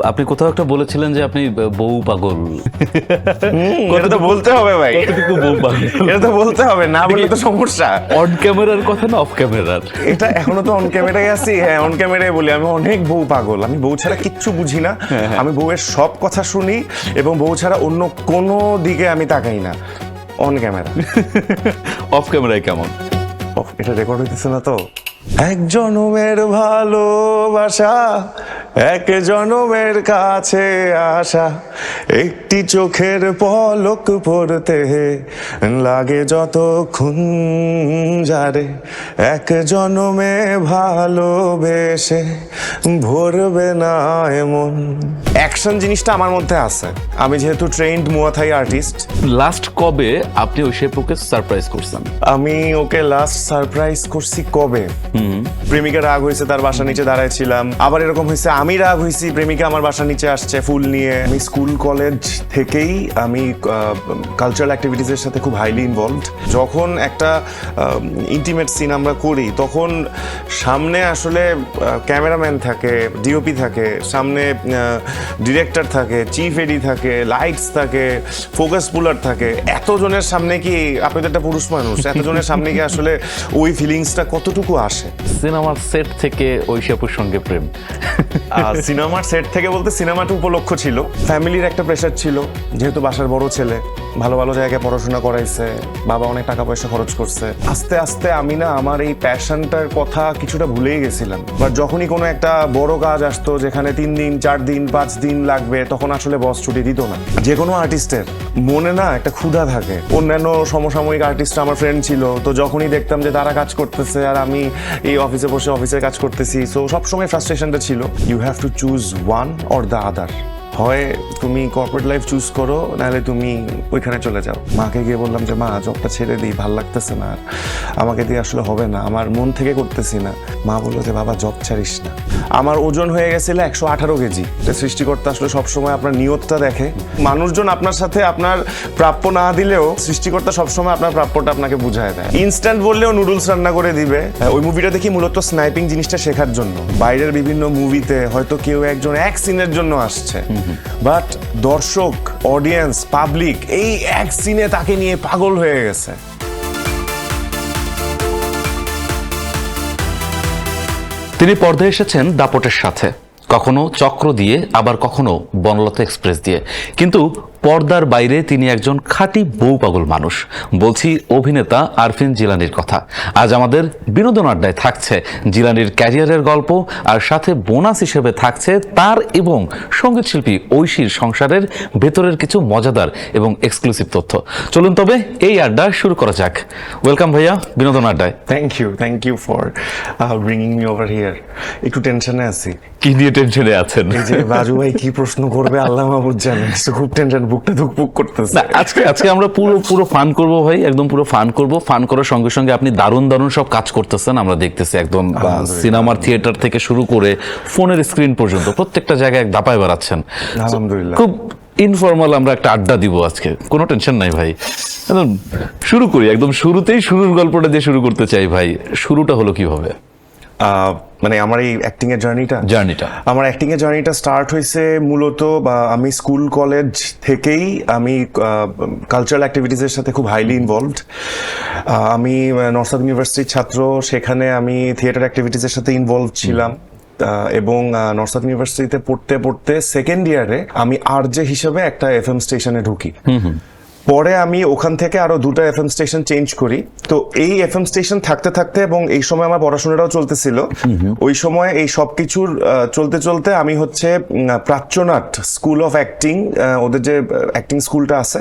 আপনি কোথাও একটা বলেছিলেন যে আপনি বউ পাগল। এটা তো বলতে হবে ভাই, কতটুকু বউ পাগল? এটা তো বলতে হবে, না বললে তো সমস্যা। অন ক্যামেরার কথা না অফ ক্যামেরার? এটা এখনো তো অন ক্যামেরায় আছি। হ্যাঁ, অন ক্যামেরায় বলি আমি অনেক বউ পাগল। আমি বউ ছাড়া কিচ্ছু বুঝি না। আমি বউয়ের সব কথা শুনি এবং বউ ছাড়া অন্য কোনো দিকে আমি তাকাই না। On camera. অফ ক্যামেরায় কেমন? এটা রেকর্ড হইতেছে না তো? এক জনমের ভালোবাসা, এক জনমের কাছে আসা, একটি চোখের পলক পড়তে লাগে যতক্ষণ যারে, এক জনমে ভালোবেসে ভরবে না এমন। অ্যাকশন জিনিসটা আমার মধ্যে আছে। আমি যেহেতু ট্রেন্ড মুয়া থাই আর্টিস্ট। লাস্ট কবে আপনি ওই শেপুকে সারপ্রাইজ করছেন? আমি ওকে লাস্ট সারপ্রাইজ করছি কবে? প্রেমিকা রাগ হয়েছে, তার বাসা নিচে দাঁড়ায় ছিলাম। আবার এরকম হয়েছে আমি রাগ হয়েছি, প্রেমিকা আমার বাসা নিচে আসছে ফুল নিয়ে। আমি স্কুল কলেজ থেকেই আমি কালচারাল অ্যাক্টিভিটিসের সাথে খুব হাইলি ইনভলভড। যখন একটা ইন্টিমেট সিন আমরা করি তখন সামনে আসলে ক্যামেরাম্যান থাকে, ডিওপি থাকে, সামনে ডিরেক্টর থাকে, চিফ এডি থাকে, লাইটস থাকে, ফোকাস পুলার থাকে। এতজনের সামনে কি, আপনি তো একটা পুরুষ মানুষ, এতজনের সামনে কি আসলে ওই ফিলিংসটা কতটুকু আসে? সিনেমার সেট থেকে ওই শেপুর সঙ্গে প্রেম? সিনেমার সেট থেকে বলতে সিনেমাটা উপলক্ষ ছিল, ফ্যামিলির একটা প্রেশার ছিল, যেহেতু বাসার বড় ছেলে, ভালো ভালো জায়গায় পড়াশোনা করাইছে, বাবা অনেক টাকা পয়সা খরচ করছে। আস্তে আস্তে আমি না আমার এই প্যাশনটার কথা কিছুটা ভুলেই গেছিলাম। বাট যখনই কোনো একটা বড় কাজ আসতো যেখানে 3 দিন 4 দিন 5 দিন লাগবে, তখন আসলে বস ছুটি দিত না। যে কোনো আর্টিস্টের মনে না একটা ক্ষুধা থাকে। অন্যান্য সমসাময়িক আর্টিস্ট আমার ফ্রেন্ড ছিল, তো যখনই দেখতাম যে তারা কাজ করতেছে আর আমি এই অফিসে বসে অফিসের কাজ করতেছি, সো সবসময় ফ্রাস্ট্রেশনটা ছিল। You have to choose one or the other. হয় তুমি কর্পোরেট লাইফ চুজ করো, নাহলে তুমি ওইখানে চলে যাও। মাকে গিয়ে বললাম যে মা, জবটা ছেড়ে দিই, ভাল লাগতেছে না, আর আমাকে দিয়ে আসলে হবে না, আমার মন থেকে করতেছি না। মা বললো যে বাবা, জব ছাড়িস না। আমার ওজন হয়ে গেছিল 118 কেজি। সৃষ্টিকর্তা আসলে সবসময় আপনার নিয়তটা দেখে। মানুষজন আপনার সাথে আপনার প্রাপ্য না দিলেও সৃষ্টিকর্তা সবসময় আপনার প্রাপ্যটা আপনাকে বুঝায় দেয়। ইনস্ট্যান্ট বললেও নুডলস রান্না করে দিবে। ওই মুভিটা দেখি মূলত স্নাইপিং জিনিসটা শেখার জন্য। বাইরের বিভিন্ন মুভিতে হয়তো কেউ একজন এক সিনের জন্য আসছে, বাট দর্শক, অডিয়েন্স, পাবলিক এই এক সিনে তাকে নিয়ে পাগল হয়ে গেছে। তিনি পর্দায় এসেছেন দাপটের সাথে, কখনো চক্র দিয়ে, আবার কখনো বনলতা এক্সপ্রেস দিয়ে। কিন্তু পর্দার বাইরে তিনি একজন খাঁটি বউ পাগল মানুষ। বলছি অভিনেতা আরফিন জিলানীর কথা। আজ আমাদের বিনোদন আড্ডায় থাকছে জিলানীর ক্যারিয়ারের গল্প, আর সাথে বোনাস হিসেবে থাকছে তার এবং সঙ্গীত শিল্পী ঐশীর সংসারের ভেতরের কিছু মজাদার এবং এক্সক্লুসিভ তথ্য। চলুন তবে এই আড্ডা শুরু করা যাক। ওয়েলকাম ভাইয়া বিনোদন আড্ডায়। Thank you for bringing me over here. একটু টেনশনে আছি। কি নিয়ে টেনশনে আছেন? এই যে বাজু ভাই কি প্রশ্ন করবে আল্লাহ মাহবুব জানে, খুব টেনশন, বুকটা ধুকপুক করতেছে। না, আজকে আমরা পুরো ফান করব ভাই, একদম পুরো ফান করব। ফান করার সঙ্গে সঙ্গে আপনি দারুণ সব কাজ করতেছেন, আমরা দেখতেছি। একদম সিনেমার থিয়েটার থেকে শুরু করে ফোনের স্ক্রিন পর্যন্ত প্রত্যেকটা জায়গায় এক দাপায় বেড়াচ্ছেন। আলহামদুলিল্লাহ। খুব ইনফর্মাল আমরা একটা আড্ডা দিব আজকে, কোনো টেনশন নাই ভাই। একদম শুরু করি, একদম শুরুতেই শুরুর গল্পটা দিয়ে শুরু করতে চাই ভাই। শুরুটা হলো কিভাবে? মানে আমার এই অ্যাক্টিং এর জার্নিটা আমার অ্যাক্টিং এর জার্নিটা স্টার্ট হয়েছে মূলত আমি স্কুল কলেজ থেকেই আমি কালচারাল অ্যাক্টিভিটিসের সাথে খুব হাইলি ইনভলভড। আমি নর্থ সাউথ ইউনিভার্সিটির ছাত্র, সেখানে আমি থিয়েটার অ্যাক্টিভিটিসের সাথে ইনভলভ ছিলাম। এবং নর্থ সাউথ ইউনিভার্সিটিতে পড়তে পড়তে সেকেন্ড ইয়ারে আমি আরজে হিসেবে একটা এফএম স্টেশনে ঢুকি। পরে আমি ওখান থেকে আরো 2টা এফএম স্টেশন চেঞ্জ করি। তো এই এফএম স্টেশন থাকতে থাকতে এবং এই সময় আমার পড়াশোনাটাও চলতেছিল, ওই সময় এই সবকিছুর চলতে চলতে আমি হচ্ছে প্রাচ্যনাট স্কুল অফ অ্যাক্টিং, ওদের যে অ্যাক্টিং স্কুলটা আছে,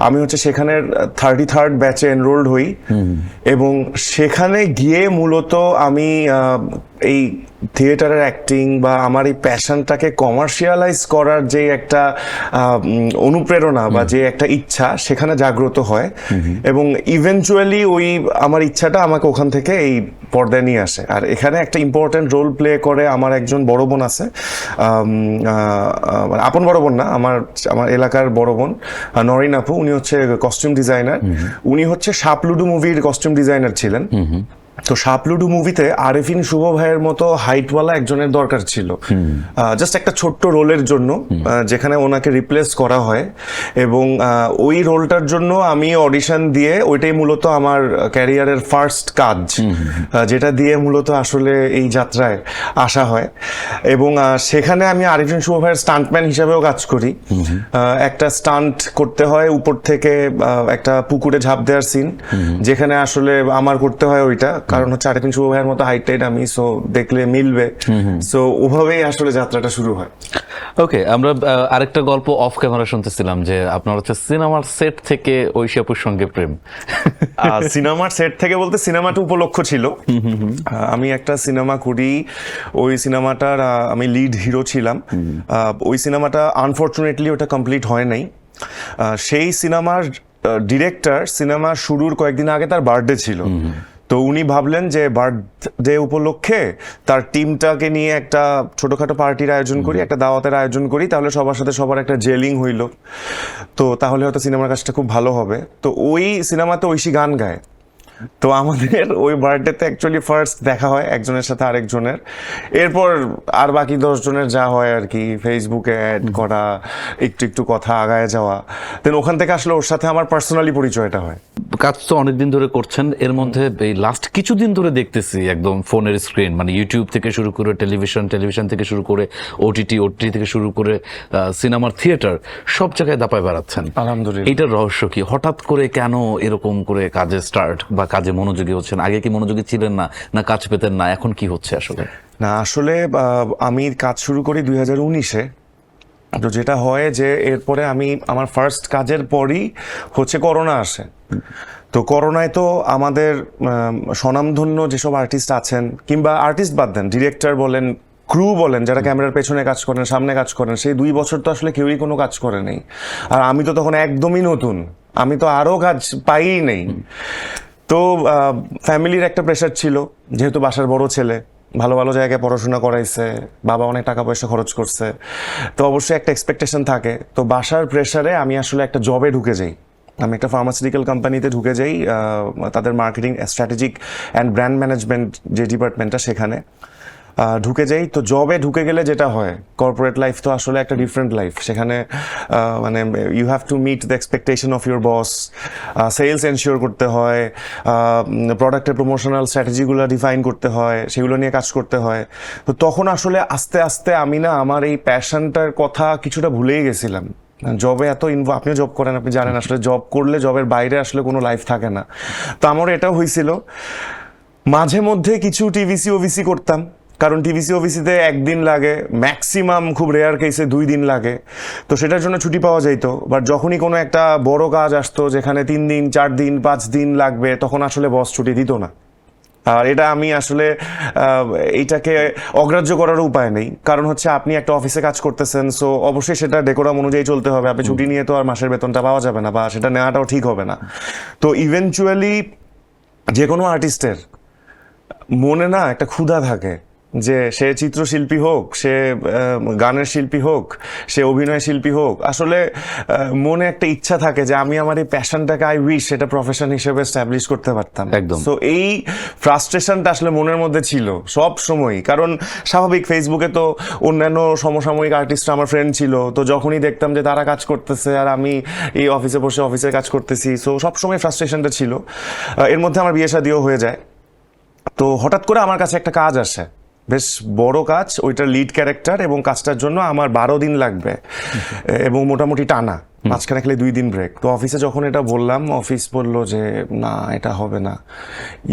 আমি হচ্ছে সেখানের 33rd ব্যাচে এনরোলড হই। এবং সেখানে গিয়ে মূলত আমি এই থিয়েটারের অ্যাক্টিং বা আমার এই প্যাশনটাকে কমার্শিয়ালাইজ করার যে একটা অনুপ্রেরণা বা যে একটা ইচ্ছা সেখানে জাগ্রত হয়। এবং ইভেনচুয়ালি ওই আমার ইচ্ছাটা আমাকে ওখান থেকে এই পর্দায় নিয়ে আসে। আর এখানে একটা ইম্পর্টেন্ট রোল প্লে করে আমার একজন বড় বোন আছে, আপন বড় বোন না, আমার এলাকার বড় বোন নরিন আপু। উনি হচ্ছে কস্টিউম ডিজাইনার। উনি হচ্ছে সাপলুডু মুভির কস্টিউম ডিজাইনার ছিলেন। তো শাপলুডু মুভিতে আরেফিন শুভ ভাইয়ের মতো হাইটওয়ালা একজনের দরকার ছিল, জাস্ট একটা ছোট্ট রোলের জন্য, যেখানে ওনাকে রিপ্লেস করা হয়। এবং ওই রোলটার জন্য আমি অডিশন দিয়ে, ওইটাই মূলত আমার ক্যারিয়ারের ফার্স্ট কাজ, যেটা দিয়ে মূলত আসলে এই যাত্রায় আসা হয়। এবং সেখানে আমি আরেফিন শুভ ভাইয়ের স্টান্টম্যান হিসাবেও কাজ করি। একটা স্টান্ট করতে হয় উপর থেকে, একটা পুকুরে ঝাঁপ দেওয়ার সিন, যেখানে আসলে আমার করতে হয় ওইটা, কারণ হচ্ছে আরেফিন শুভ ভাইয়ের মতো হাইট টাইট আমি, সো দেখলে মিলবে। সো ওভাবেই আসলে যাত্রাটা শুরু হয়। ওকে, আমরা আরেকটা গল্প অফ ক্যামেরা শুনতেছিলাম যে আপনার হচ্ছে সিনেমার সেট থেকে ঐশী আপুর সঙ্গে প্রেম। সিনেমার সেট থেকে বলতে সিনেমাটা উপলক্ষ ছিল। আমি একটা সিনেমা করি, ওই সিনেমাটার আমি লিড হিরো ছিলাম। ওই সিনেমাটা আনফর্চুনেটলি ওটা কমপ্লিট হয় নাই। সেই সিনেমার ডিরেক্টর সিনেমা শুরুর কয়েকদিন আগে তার বার্থডে ছিল, তো উনি ভাবলেন যে বার্থডে উপলক্ষে তার টিমটাকে নিয়ে একটা ছোটখাটো পার্টির আয়োজন করি, একটা দাওয়াতের আয়োজন করি, তাহলে সবার সাথে সবার একটা জেলিং হইল, তো তাহলে হয়তো সিনেমার কাজটা খুব ভালো হবে। তো ওই সিনেমাতে ঐশী গান গায়। তো আমাদের ওই বার্থডেতে অ্যাকচুয়ালি ফার্স্ট দেখা হয় একজনের সাথে আরেকজনের। এরপর আর বাকি 10 জনের যা হয় আর কি, ফেসবুকে অ্যাড করা, একটু একটু কথা আগায় যাওয়া, দেন ওখান থেকে আসলে ওর সাথে আমার পার্সোনালি পরিচয়টা হয়। কাজ তো অনেকদিন ধরে করছেন, এর মধ্যে এই লাস্ট কিছুদিন ধরে দেখতেছি একদম ফোনের স্ক্রিন, মানে ইউটিউব থেকে শুরু করে টেলিভিশন থেকে শুরু করে ওটিটি থেকে শুরু করে সিনেমার থিয়েটার, সব জায়গায় দাপায় বেড়াচ্ছেন। আলহামদুলিল্লাহ। এইটার রহস্য কি? হঠাৎ করে কেন এরকম করে কাজে স্টার্ট বা কাজে মনোযোগী হচ্ছেন? আগে কি মনোযোগী ছিলেন না, না কাজ পেতেন না? এখন কি হচ্ছে আসলে? না, আসলে আমি কাজ শুরু করি 2019-এ। তো যেটা হয় যে এরপরে আমি আমার ফার্স্ট কাজের পরই হচ্ছে করোনা আসে। তো করোনায় তো আমাদের স্বনামধন্য যেসব আর্টিস্ট আছেন, কিংবা আর্টিস্ট বাদ দেন, ডিরেক্টর বলেন, ক্রু বলেন, যারা ক্যামেরার পেছনে কাজ করেন, সামনে কাজ করেন, সেই 2 বছর তো আসলে কেউই কোনো কাজ করে নেই। আর আমি তো তখন একদমই নতুন, আমি তো আরও কাজ পাইই নেই। তো ফ্যামিলির একটা প্রেশার ছিল, যেহেতু বাসার বড় ছেলে, ভালো ভালো জায়গায় পড়াশোনা করাইছে, বাবা অনেক টাকা পয়সা খরচ করছে, তো অবশ্যই একটা এক্সপেকটেশন থাকে। তো বাসার প্রেশারে আমি আসলে একটা জবে ঢুকে যাই। আমি একটা ফার্মাসিউটিক্যাল কোম্পানিতে ঢুকে যাই, তাদের marketing, strategic and brand management যে ডিপার্টমেন্টটা, সেখানে ঢুকে যাই। তো জবে ঢুকে গেলে যেটা হয়, কর্পোরেট লাইফ তো আসলে একটা ডিফারেন্ট লাইফ। সেখানে মানে you have to meet the expectation of your boss, sales ensure করতে হয়, প্রোডাক্টের প্রমোশনাল স্ট্র্যাটেজিগুলো ডিফাইন করতে হয়, সেগুলো নিয়ে কাজ করতে হয়। তো তখন আসলে আস্তে আস্তে আমি না আমার এই প্যাশনটার কথা কিছুটা ভুলেই গেছিলাম। জবে এত আপনিও জব করেন, আপনি জানেন আসলে জব করলে জবের বাইরে আসলে কোনো লাইফ থাকে না। তো আমার এটাও হয়েছিল, মাঝে মধ্যে কিছু টিভিসি ওভিসি করতাম, কারণ টিভিসি অফিসিতে 1 দিন লাগে, ম্যাক্সিমাম খুব রেয়ার কেসে 2 দিন লাগে, তো সেটার জন্য ছুটি পাওয়া যাইতো। বাট যখনই কোনো একটা বড় কাজ আসতো যেখানে 3 দিন 4 দিন 5 দিন লাগবে, তখন আসলে বস ছুটি দিত না। আর এটা আমি আসলে এইটাকে অগ্রাহ্য করার উপায় নেই, কারণ হচ্ছে আপনি একটা অফিসে কাজ করতেছেন, সো অবশ্যই সেটা ডেকোরাম অনুযায়ী চলতে হবে। আপনি ছুটি নিয়ে তো আর মাসের বেতনটা পাওয়া যাবে না, বা সেটা নেওয়াটাও ঠিক হবে না। তো ইভেনচুয়ালি যে কোনো আর্টিস্টের মনে না একটা ক্ষুধা থাকে, যে সে চিত্রশিল্পী হোক, সে গানের শিল্পী হোক, সে অভিনয় শিল্পী হোক, আসলে মনে একটা ইচ্ছা থাকে যে আমি আমার এই প্যাশনটাকে আই উইশ সেটা প্রফেশন হিসেবে এস্টাবলিশ করতে পারতাম। একদম। তো এই ফ্রাস্ট্রেশনটা আসলে মনের মধ্যে ছিল সব সময়, কারণ স্বাভাবিক ফেসবুকে তো অন্যান্য সমসাময়িক আর্টিস্টরা আমার ফ্রেন্ড ছিল, তো যখনই দেখতাম যে তারা কাজ করতেছে আর আমি এই অফিসে বসে অফিসের কাজ করতেছি, সো সবসময় ফ্রাস্ট্রেশনটা ছিল। এর মধ্যে আমার বিয়ে শাদিও হয়ে যায়। তো হঠাৎ করে আমার কাছে একটা কাজ আসে, বেশ বড় কাজ, ওইটার লিড ক্যারেক্টার, এবং কাজটার জন্য আমার 12 দিন লাগবে, এবং মোটামুটি টানা, মাঝখানে খালি 2 দিন ব্রেক। তো অফিসে যখন এটা বললাম, অফিস বললো যে না, এটা হবে না,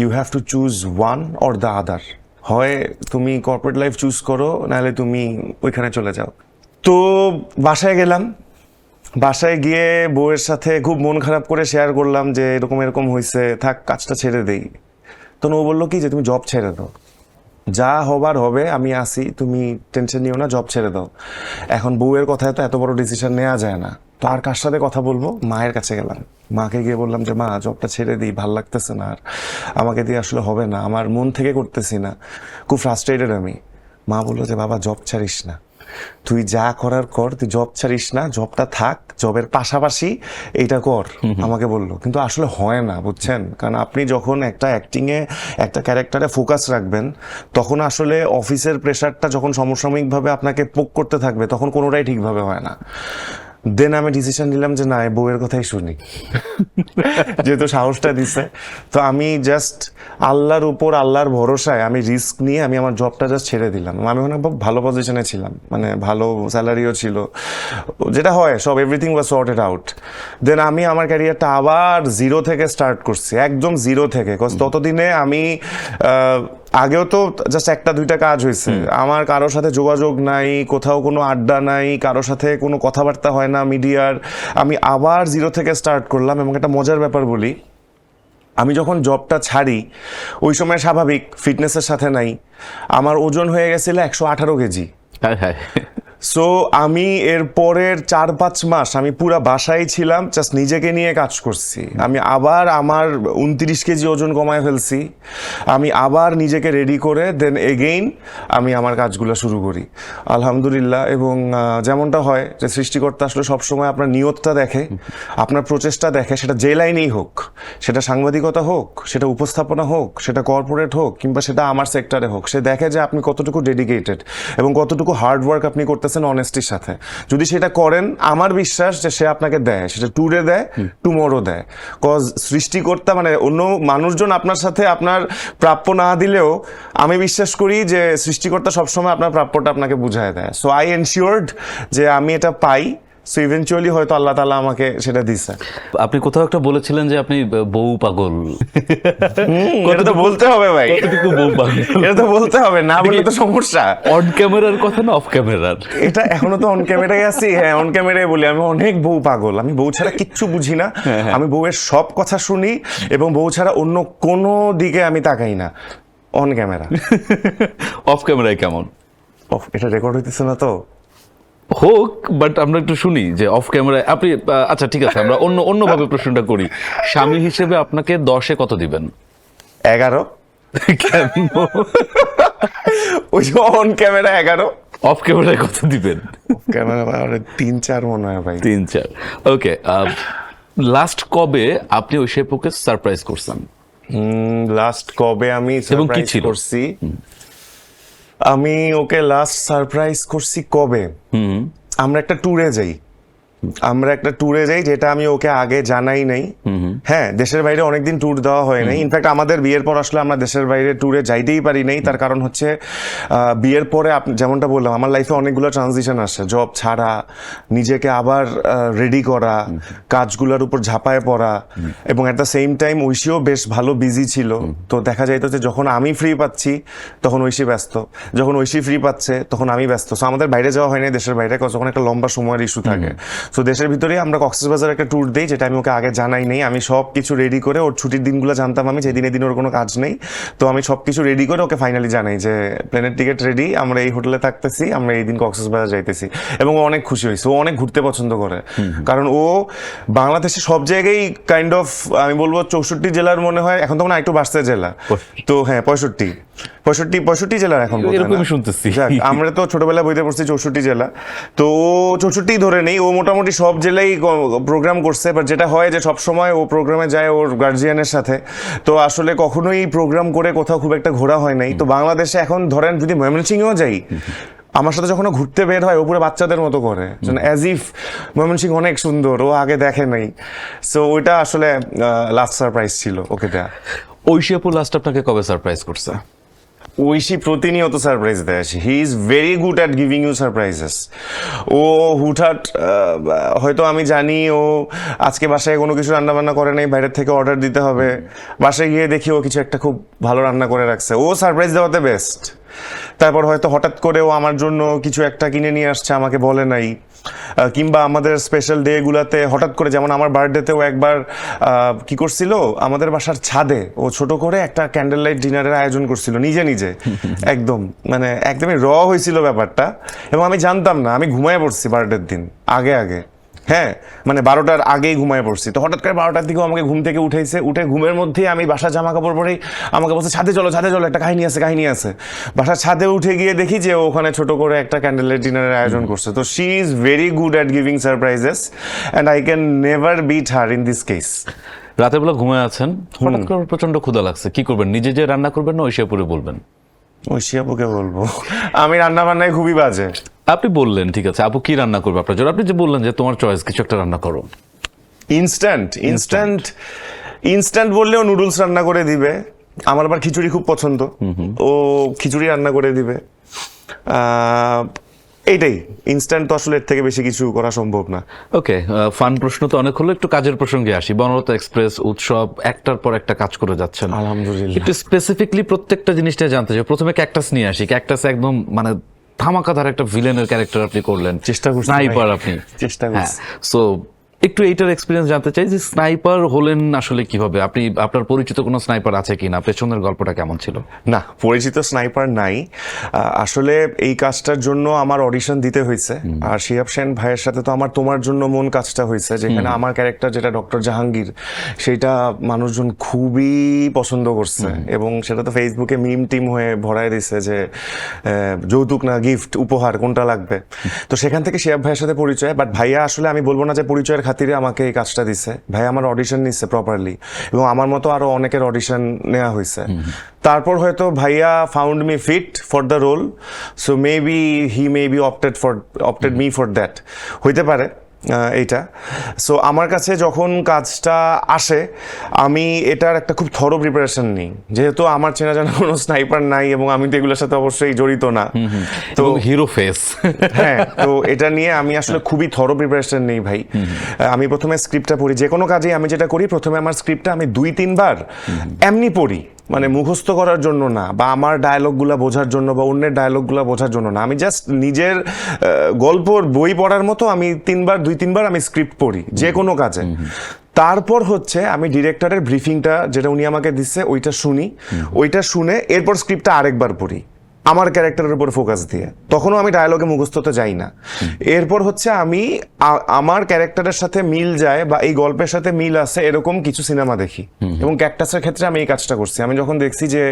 you have to choose one or the other, হয় তুমি কর্পোরেট লাইফ চুজ করো, নাহলে তুমি ওইখানে চলে যাও। তো বাসায় গেলাম, বাসায় গিয়ে বউয়ের সাথে খুব মন খারাপ করে শেয়ার করলাম যে এরকম এরকম হয়েছে, থাক কাজটা ছেড়ে দেই। তো ও বললো কি যে তুমি জব ছেড়ে দাও, যা হবার হবে, আমি আসি, তুমি টেনশন নিও না, জব ছেড়ে দাও। এখন বউয়ের কথায় তো এত বড় ডিসিশন নেওয়া যায় না, তো আর কার সাথে কথা বলবো, মায়ের কাছে গেলাম। মাকে গিয়ে বললাম যে মা, জবটা ছেড়ে দিই, ভাল লাগতেছে না, আর আমাকে দিয়ে আসলে হবে না, আমার মন থেকে করতেছি না, খুব ফ্রাস্ট্রেটেড আমি। মা বললো যে বাবা, জব ছাড়িস না, তুই যা করার কর, তুই জব ছাড়িস না, জবটা থাক, জবের পাশাপাশি এইটা কর, আমাকে বললো। কিন্তু আসলে হয় না, বুঝছেন? কারণ আপনি যখন একটা অ্যাক্টিংয়ে একটা ক্যারেক্টারে ফোকাস রাখবেন, তখন আসলে অফিসের প্রেশারটা যখন সমসাময়িকভাবে আপনাকে পোক করতে থাকবে, তখন কোনোটাই ঠিকভাবে হয় না। দেন আমি ডিসিশন নিলাম যে না, বউয়ের কথাই শুনি, যেহেতু সাহসটা দিছে। তো আমি জাস্ট আল্লাহর উপর, আল্লাহর ভরসায় আমি রিস্ক নিয়ে আমি আমার জবটা জাস্ট ছেড়ে দিলাম। আমি অনেক ভালো পজিশনে ছিলাম, মানে ভালো স্যালারিও ছিল, যেটা হয় সব, এভরিথিং ওয়াজ সর্টেড আউট। দেন আমি আমার ক্যারিয়ারটা আবার জিরো থেকে স্টার্ট করছি, একদম জিরো থেকে। কজ ততদিনে আমি আগেও তো জাস্ট একটা দুইটা কাজ হয়েছে, আমার কারোর সাথে যোগাযোগ নাই, কোথাও কোনো আড্ডা নাই, কারোর সাথে কোনো কথাবার্তা হয় না মিডিয়ার। আমি আবার জিরো থেকে স্টার্ট করলাম। এবং একটা মজার ব্যাপার বলি, আমি যখন জবটা ছাড়ি ওই সময় স্বাভাবিক ফিটনেসের সাথে নাই, আমার ওজন হয়ে গেছিল 118 কেজি। হ্যাঁ হ্যাঁ। সো আমি এর পরের 4-5 মাস আমি পুরা বাসায় ছিলাম, জাস্ট নিজেকে নিয়ে কাজ করছি। আমি আবার আমার 29 কেজি ওজন কমায় ফেলছি। আমি আবার নিজেকে রেডি করে দেন এগেইন আমি আমার কাজগুলো শুরু করি, আলহামদুলিল্লাহ। এবং যেমনটা হয় যে সৃষ্টিকর্তা আসলে সবসময় আপনার নিয়তটা দেখে, আপনার প্রচেষ্টা দেখে, সেটা যে লাইনেই হোক, সেটা সাংবাদিকতা হোক, সেটা উপস্থাপনা হোক, সেটা কর্পোরেট হোক, কিংবা সেটা আমার সেক্টরে হোক, সে দেখে যে আপনি কতটুকু ডেডিকেটেড এবং কতটুকু হার্ড ওয়ার্ক আপনি করতেছেন অনেস্টির সাথে। যদি সেটা করেন, আমার বিশ্বাস যে সে আপনাকে দেয়, সেটা টুডে দেয়, টুমোরো দেয়। কজ সৃষ্টিকর্তা মানে অন্য মানুষজন আপনার সাথে আপনার প্রাপ্য না দিলেও আমি বিশ্বাস করি যে সৃষ্টিকর্তা সবসময় আপনার প্রাপ্যটা আপনাকে বুঝায় দেয়। সো আই এনশিওরড যে আমি এটা পাই। সো ইভেনচুয়ালি হয়তো আল্লাহ তাআলা আমাকে সেটা দিছে। আপনি কোথাও একটা বলেছিলেন যে আপনি বউ পাগল। এটা তো বলতে হবে ভাই, কতটুকু বউ পাগল? এটা তো বলতে হবে, না বললে তো সমস্যা। অন ক্যামেরার কথা না অফ ক্যামেরার? এটা এখনো তো অন ক্যামেরায় আছি। হ্যাঁ, অন ক্যামেরায় বলি আমি অনেক বউ পাগল। আমি বউ ছাড়া কিচ্ছু বুঝি না। আমি বউয়ের সব কথা শুনি এবং বউ ছাড়া অন্য কোনো দিকে আমি তাকাই না। On camera. অফ ক্যামেরায় কেমন? এটা রেকর্ড হইতেছে না তো? হোক, বাট আমরা একটু শুনি যে অফ ক্যামেরায় আপনি আচ্ছা ঠিক আছে, আমরা অন্যভাবে প্রশ্নটা করি। স্বামী হিসেবে আপনাকে 10-এ কত দিবেন? 11। কেন? ওই যে অন ক্যামেরা 11, অফ ক্যামেরায় কত দিবেন? ক্যামেরা 3-4 মনে হয় ভাই। 3-4। ওকে। লাস্ট কবে আপনি ওই শেপুকে সারপ্রাইজ করছেন? লাস্ট কবে আমি এবং কি সারপ্রাইজ ছিল? করছি? আমি ওকে লাস্ট সারপ্রাইজ করছি কবে? আমরা একটা ট্যুরে যাই, যেটা আমি ওকে আগে জানাই নাই। হ্যাঁ, দেশের বাইরে অনেকদিন ট্যুর দেওয়া হয় নাই। ইনফ্যাক্ট আমাদের বিয়ের পর আসলে আমরা দেশের বাইরে ট্যুরে যাইতেই পারি নাই। তার কারণ হচ্ছে বিয়ের পরে যেমনটা বললাম, আমার লাইফে অনেকগুলো ট্রানজিশন আসে। জব ছাড়া, নিজেকে আবার রেডি করা, কাজগুলোর উপর ঝাঁপায় পড়া, এবং অ্যাট দ্য সেম টাইম ঐশীও বেশ ভালো বিজি ছিল। তো দেখা যাইতো যে যখন আমি ফ্রি পাচ্ছি তখন ঐশী ব্যস্ত, যখন ঐশী ফ্রি পাচ্ছে তখন আমি ব্যস্ত। সো আমাদের বাইরে যাওয়া হয় না, দেশের বাইরে, যখন একটা লম্বা সময়ের ইস্যু থাকে। তো দেশের ভিতরেই আমরা কক্সবাজার একটা ট্যুর দিই, যেটা আমি ওকে আগে জানাই নেই। আমি সব কিছু রেডি করে, ওর ছুটির দিনগুলো জানতাম আমি, যে দিনে ওর কোনো কাজ নেই। তো আমি সব কিছু রেডি করে ওকে ফাইনালি জানাই যে প্লেনের টিকিট রেডি, আমরা এই হোটেলে থাকতেছি, আমরা এই দিন কক্সবাজার যাইতেছি। এবং ও অনেক খুশি হয়েছে, ও অনেক ঘুরতে পছন্দ করে। কারণ ও বাংলাদেশে সব জায়গায় কাইন্ড অফ, আমি বলবো 64 জেলার মনে হয়, এখন তো মনে হয় একটু বাড়ছে জেলা। তো হ্যাঁ, 65 জেলার এখন এরকমই শুনতেছি। আমরা তো ছোটবেলায় বইতে পড়ছি 64 জেলা। তো ও 64 ধরে নেই, ও মোটামুটি সব জেলায় প্রোগ্রাম করছে। বাট যেটা হয় যে সবসময় ও প্রোগ্রামে যায় ওর গার্জিয়ানের সাথে, তো আসলে কখনোই প্রোগ্রাম করে কোথাও খুব একটা ঘোরা হয় নাই। তো বাংলাদেশে এখন ধরেন যদি ময়মনসিংহেও যাই, আমার সাথে যখন ঘুরতে বের হয়, ও পুরো বাচ্চাদের মতো করে, অ্যাজ ইফ ময়মনসিংহ অনেক সুন্দর, ও আগে দেখে নাই। সো ওইটা আসলে লাস্ট সারপ্রাইজ ছিল ওকে দেয়া। ঐশী আপু লাস্ট আপনাকে কবে সারপ্রাইজ করছে? ঐশী প্রতিনিয়ত সারপ্রাইজ দেয়। He is very good at giving you surprises. ও হুটহাট, হয়তো আমি জানি ও আজকে বাসায় কোনো কিছু রান্না বান্না করে নাই, বাইরের থেকে অর্ডার দিতে হবে, বাসায় গিয়ে দেখি ও কিছু একটা খুব ভালো রান্না করে রাখছে। ও সারপ্রাইজ দেওয়াতে বেস্ট। তারপর হয়তো হঠাৎ করে ও আমার জন্য কিছু একটা কিনে নিয়ে আসছে, আমাকে বলে নাই। কিংবা আমাদের স্পেশাল ডেগুলাতে হঠাৎ করে, যেমন আমার বার্থডেতেও একবার কি করছিল, আমাদের বাসার ছাদে ও ছোট করে একটা ক্যান্ডেল লাইট ডিনারের আয়োজন করছিল নিজে একদম, মানে একদমই হয়েছিল ব্যাপারটা। এবং আমি জানতাম না, আমি ঘুমায় পড়ছি বার্থডের দিন আগে। হ্যাঁ মানে 12টার আগেই ঘুমায় পড়ছি, তো হঠাৎ করে 12টার দিকেও আমাকে ঘুম থেকে উঠে ঘুমের মধ্যেই আমি বাসার জামা কাপড় পরেই আমাকে বলছে ছাদে চলো একটা কাহিনী আছে। বাসার ছাদে উঠে গিয়ে দেখি যে ও ওখানে ছোট করে একটা ক্যান্ডেল ডিনারের আয়োজন করছে। তো she is very good at giving surprises and I can never beat her in this case. রাতের বেলা ঘুমায় আছেন, হঠাৎ করে প্রচন্ড ক্ষুধা লাগছে, কি করবেন? নিজে যে রান্না করবেন না ঐশিয়াপুরে বলবেন? ঐশিয়াপুকে বলবো আমি রান্না বান্নায় খুবই বাজে। আপনি বললেন ঠিক আছে, আপু কি রান্না করবে আপনার জন্য? আপনি যে বললেন যে তোমার চয়েস, কিছু একটা রান্না করো। ইনস্ট্যান্ট বললেও নুডলস রান্না করে দিবে। আমার আবার খিচুড়ি খুব পছন্দ, ও খিচুড়ি রান্না করে দিবে। এইটাই ইনস্ট্যান্ট, তো আসলে এর থেকে বেশি কিছু করা সম্ভব না। ওকে, ফান প্রশ্ন তো অনেক হলো, একটু কাজের প্রসঙ্গে আসি। বনলতা এক্সপ্রেস উৎসব একটার পর একটা কাজ করে যাচ্ছেন, আলহামদুলিল্লাহ। একটু স্পেসিফিকলি প্রত্যেকটা জিনিসটা জানতে চাই। প্রথমে ক্যাকটাস নিয়ে আসি। ক্যাকটাস একদম মানে ধামাকাধার একটা ভিলেনের ক্যারেক্টার আপনি করলেন, চেষ্টা করছি স্নাইপার ভাই। আপনি। চেষ্টা হ্যাঁ, করছি। সো একটু এইটার এক্সপিরিয়েন্স জানতে চাই যে স্নাইপার হলেন আসলে কিভাবে? আপনি আপনার পরিচিত কোনো স্নাইপার আছে কিনা? পেছনের গল্পটা কেমন ছিল? না, পরিচিত স্নাইপার নাই। আসলে এই কাজটার জন্য আমার অডিশন দিতে হয়েছে, আর শিহাব সেন ভাইয়ের সাথে তো আমার তোমার জন্য মন কাজটা হয়েছে, যেখানে আমার ক্যারেক্টার যেটা ডক্টর জাহাঙ্গীর, সেটা মানুষজন খুবই পছন্দ করছে এবং সেটা তো ফেসবুকে মিম টিম হয়ে ভরায় দিছে যে যৌতুক না গিফট, উপহার কোনটা লাগবে। তো সেখান থেকে শিহাব ভাইয়ের সাথে পরিচয়। বাট ভাইয়া আসলে আমি বলবো না যে পরিচয়ের খাতিরে আমাকে এই কাজটা দিছে, ভাই আমার অডিশন নিচ্ছে প্রপারলি, এবং আমার মতো আরো অনেকের অডিশন নেওয়া হয়েছে। তারপর হয়তো ভাইয়া found me fit for the role, so maybe he maybe opted me for that, হইতে পারে এইটা। সো আমার কাছে যখন কাজটা আসে, আমি এটার একটা খুব থরো প্রিপারেশন নিই, যেহেতু আমার চেনা জানা কোনো স্নাইপার নাই এবং আমি তো এগুলোর সাথে অবশ্যই জড়িত না। তো হিরো ফেস। হ্যাঁ, তো এটা নিয়ে আমি আসলে খুবই থরো প্রিপারেশন নেই ভাই। আমি প্রথমে স্ক্রিপ্টটা পড়ি, যে কোনো কাজে আমি যেটা করি, প্রথমে আমার স্ক্রিপ্টটা আমি 2-3 বার এমনি পড়ি, মানে মুখস্থ করার জন্য না, বা আমার ডায়লগগুলো বোঝার জন্য, বা অন্যের ডায়লগগুলো বোঝার জন্য না। আমি জাস্ট নিজের গল্পর বই পড়ার মতো আমি 2-3 বার আমি স্ক্রিপ্ট পড়ি যে কোনো কাজে। তারপর হচ্ছে আমি ডিরেক্টরের ব্রিফিংটা যেটা উনি আমাকে দিচ্ছে ওইটা শুনি, ওইটা শুনে এরপর স্ক্রিপ্টটা আরেকবার পড়ি আমার ক্যারেক্টারের উপর ফোকাস দিয়ে। তখনও আমি ডায়লগে মুখস্থতে যাই না। এরপর হচ্ছে আমি আমার ক্যারেক্টারের সাথে মিল যায় বা এই গল্পের সাথে মিল আছে এরকম কিছু সিনেমা দেখি, এবং ক্যাকটাসের ক্ষেত্রে আমি এই কাজটা করছি। আমি যখন দেখছি যে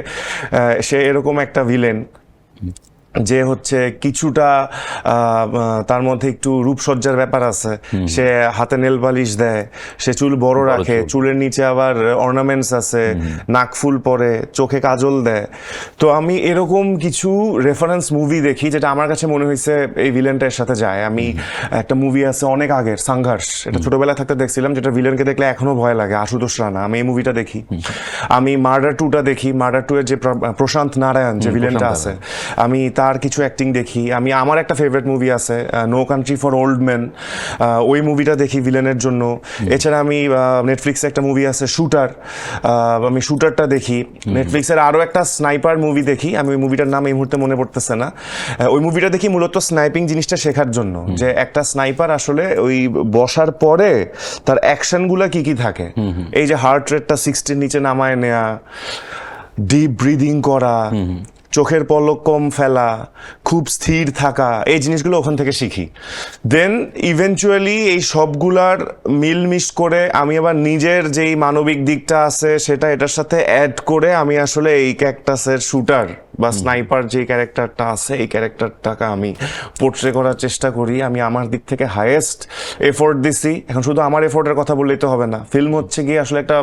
সে এরকম একটা ভিলেন যে হচ্ছে কিছুটা তার মধ্যে একটু রূপসজ্জার ব্যাপার আছে, সে হাতে নেল পালিশ দেয়, সে চুল বড় রাখে, চুলের নিচে আবার অর্নামেন্টস আছে, নাকফুল পরে, চোখে কাজল দেয়। তো আমি এরকম কিছু রেফারেন্স মুভি দেখি যেটা আমার কাছে মনে হয়েছে এই ভিলেনটার সাথে যায়। আমি একটা মুভি আছে অনেক আগের, সংঘর্ষ, এটা ছোটবেলা থাকতে দেখছিলাম, যেটা ভিলেনকে দেখলে এখনো ভয় লাগে, আশুতোষ রানা। আমি এই মুভিটা দেখি। আমি মার্ডার 2টা দেখি, মার্ডার 2 এর যে প্রশান্ত নারায়ণ যে ভিলেনটা আছে, আমি তার কিছু অ্যাক্টিং দেখি। আমি আমার একটা ফেভারিট মুভি আছে no country for old men, ওই মুভিটা দেখি ভিলেনের জন্য। এছাড়া আমি নেটফ্লিক্সে একটা মুভি আছে শুটার, আমি শুটারটা দেখি। নেটফ্লিক্সের আরও একটা স্নাইপার মুভি দেখি, আমি ওই মুভিটার নাম এই মুহূর্তে মনে পড়তেছে না। ওই মুভিটা দেখি মূলত স্নাইপিং জিনিসটা শেখার জন্য, যে একটা স্নাইপার আসলে ওই বসার পরে তার অ্যাকশনগুলো কি কি থাকে। এই যে হার্ট রেটটা 60-র নিচে নামায় নেয়া, ডিপ ব্রিদিং করা, চোখের পলক কম ফেলা, খুব স্থির থাকা, এই জিনিসগুলো ওখান থেকে শিখি। দেন ইভেনচুয়ালি এই সবগুলার মিলমিশ করে আমি আবার নিজের যেই মানবিক দিকটা আছে সেটা এটার সাথে অ্যাড করে আমি আসলে এই ক্যাকটাসের শুটার বা স্নাইপার যে ক্যারেক্টারটা আছে এই ক্যারেক্টারটাকে আমি পোর্ট্রে করার চেষ্টা করি। আমি আমার দিক থেকে হাইয়েস্ট এফোর্ট দিছি। এখন শুধু আমার এফোর্টের কথা বললেই তো হবে না, ফিল্ম হচ্ছে গিয়ে আসলে একটা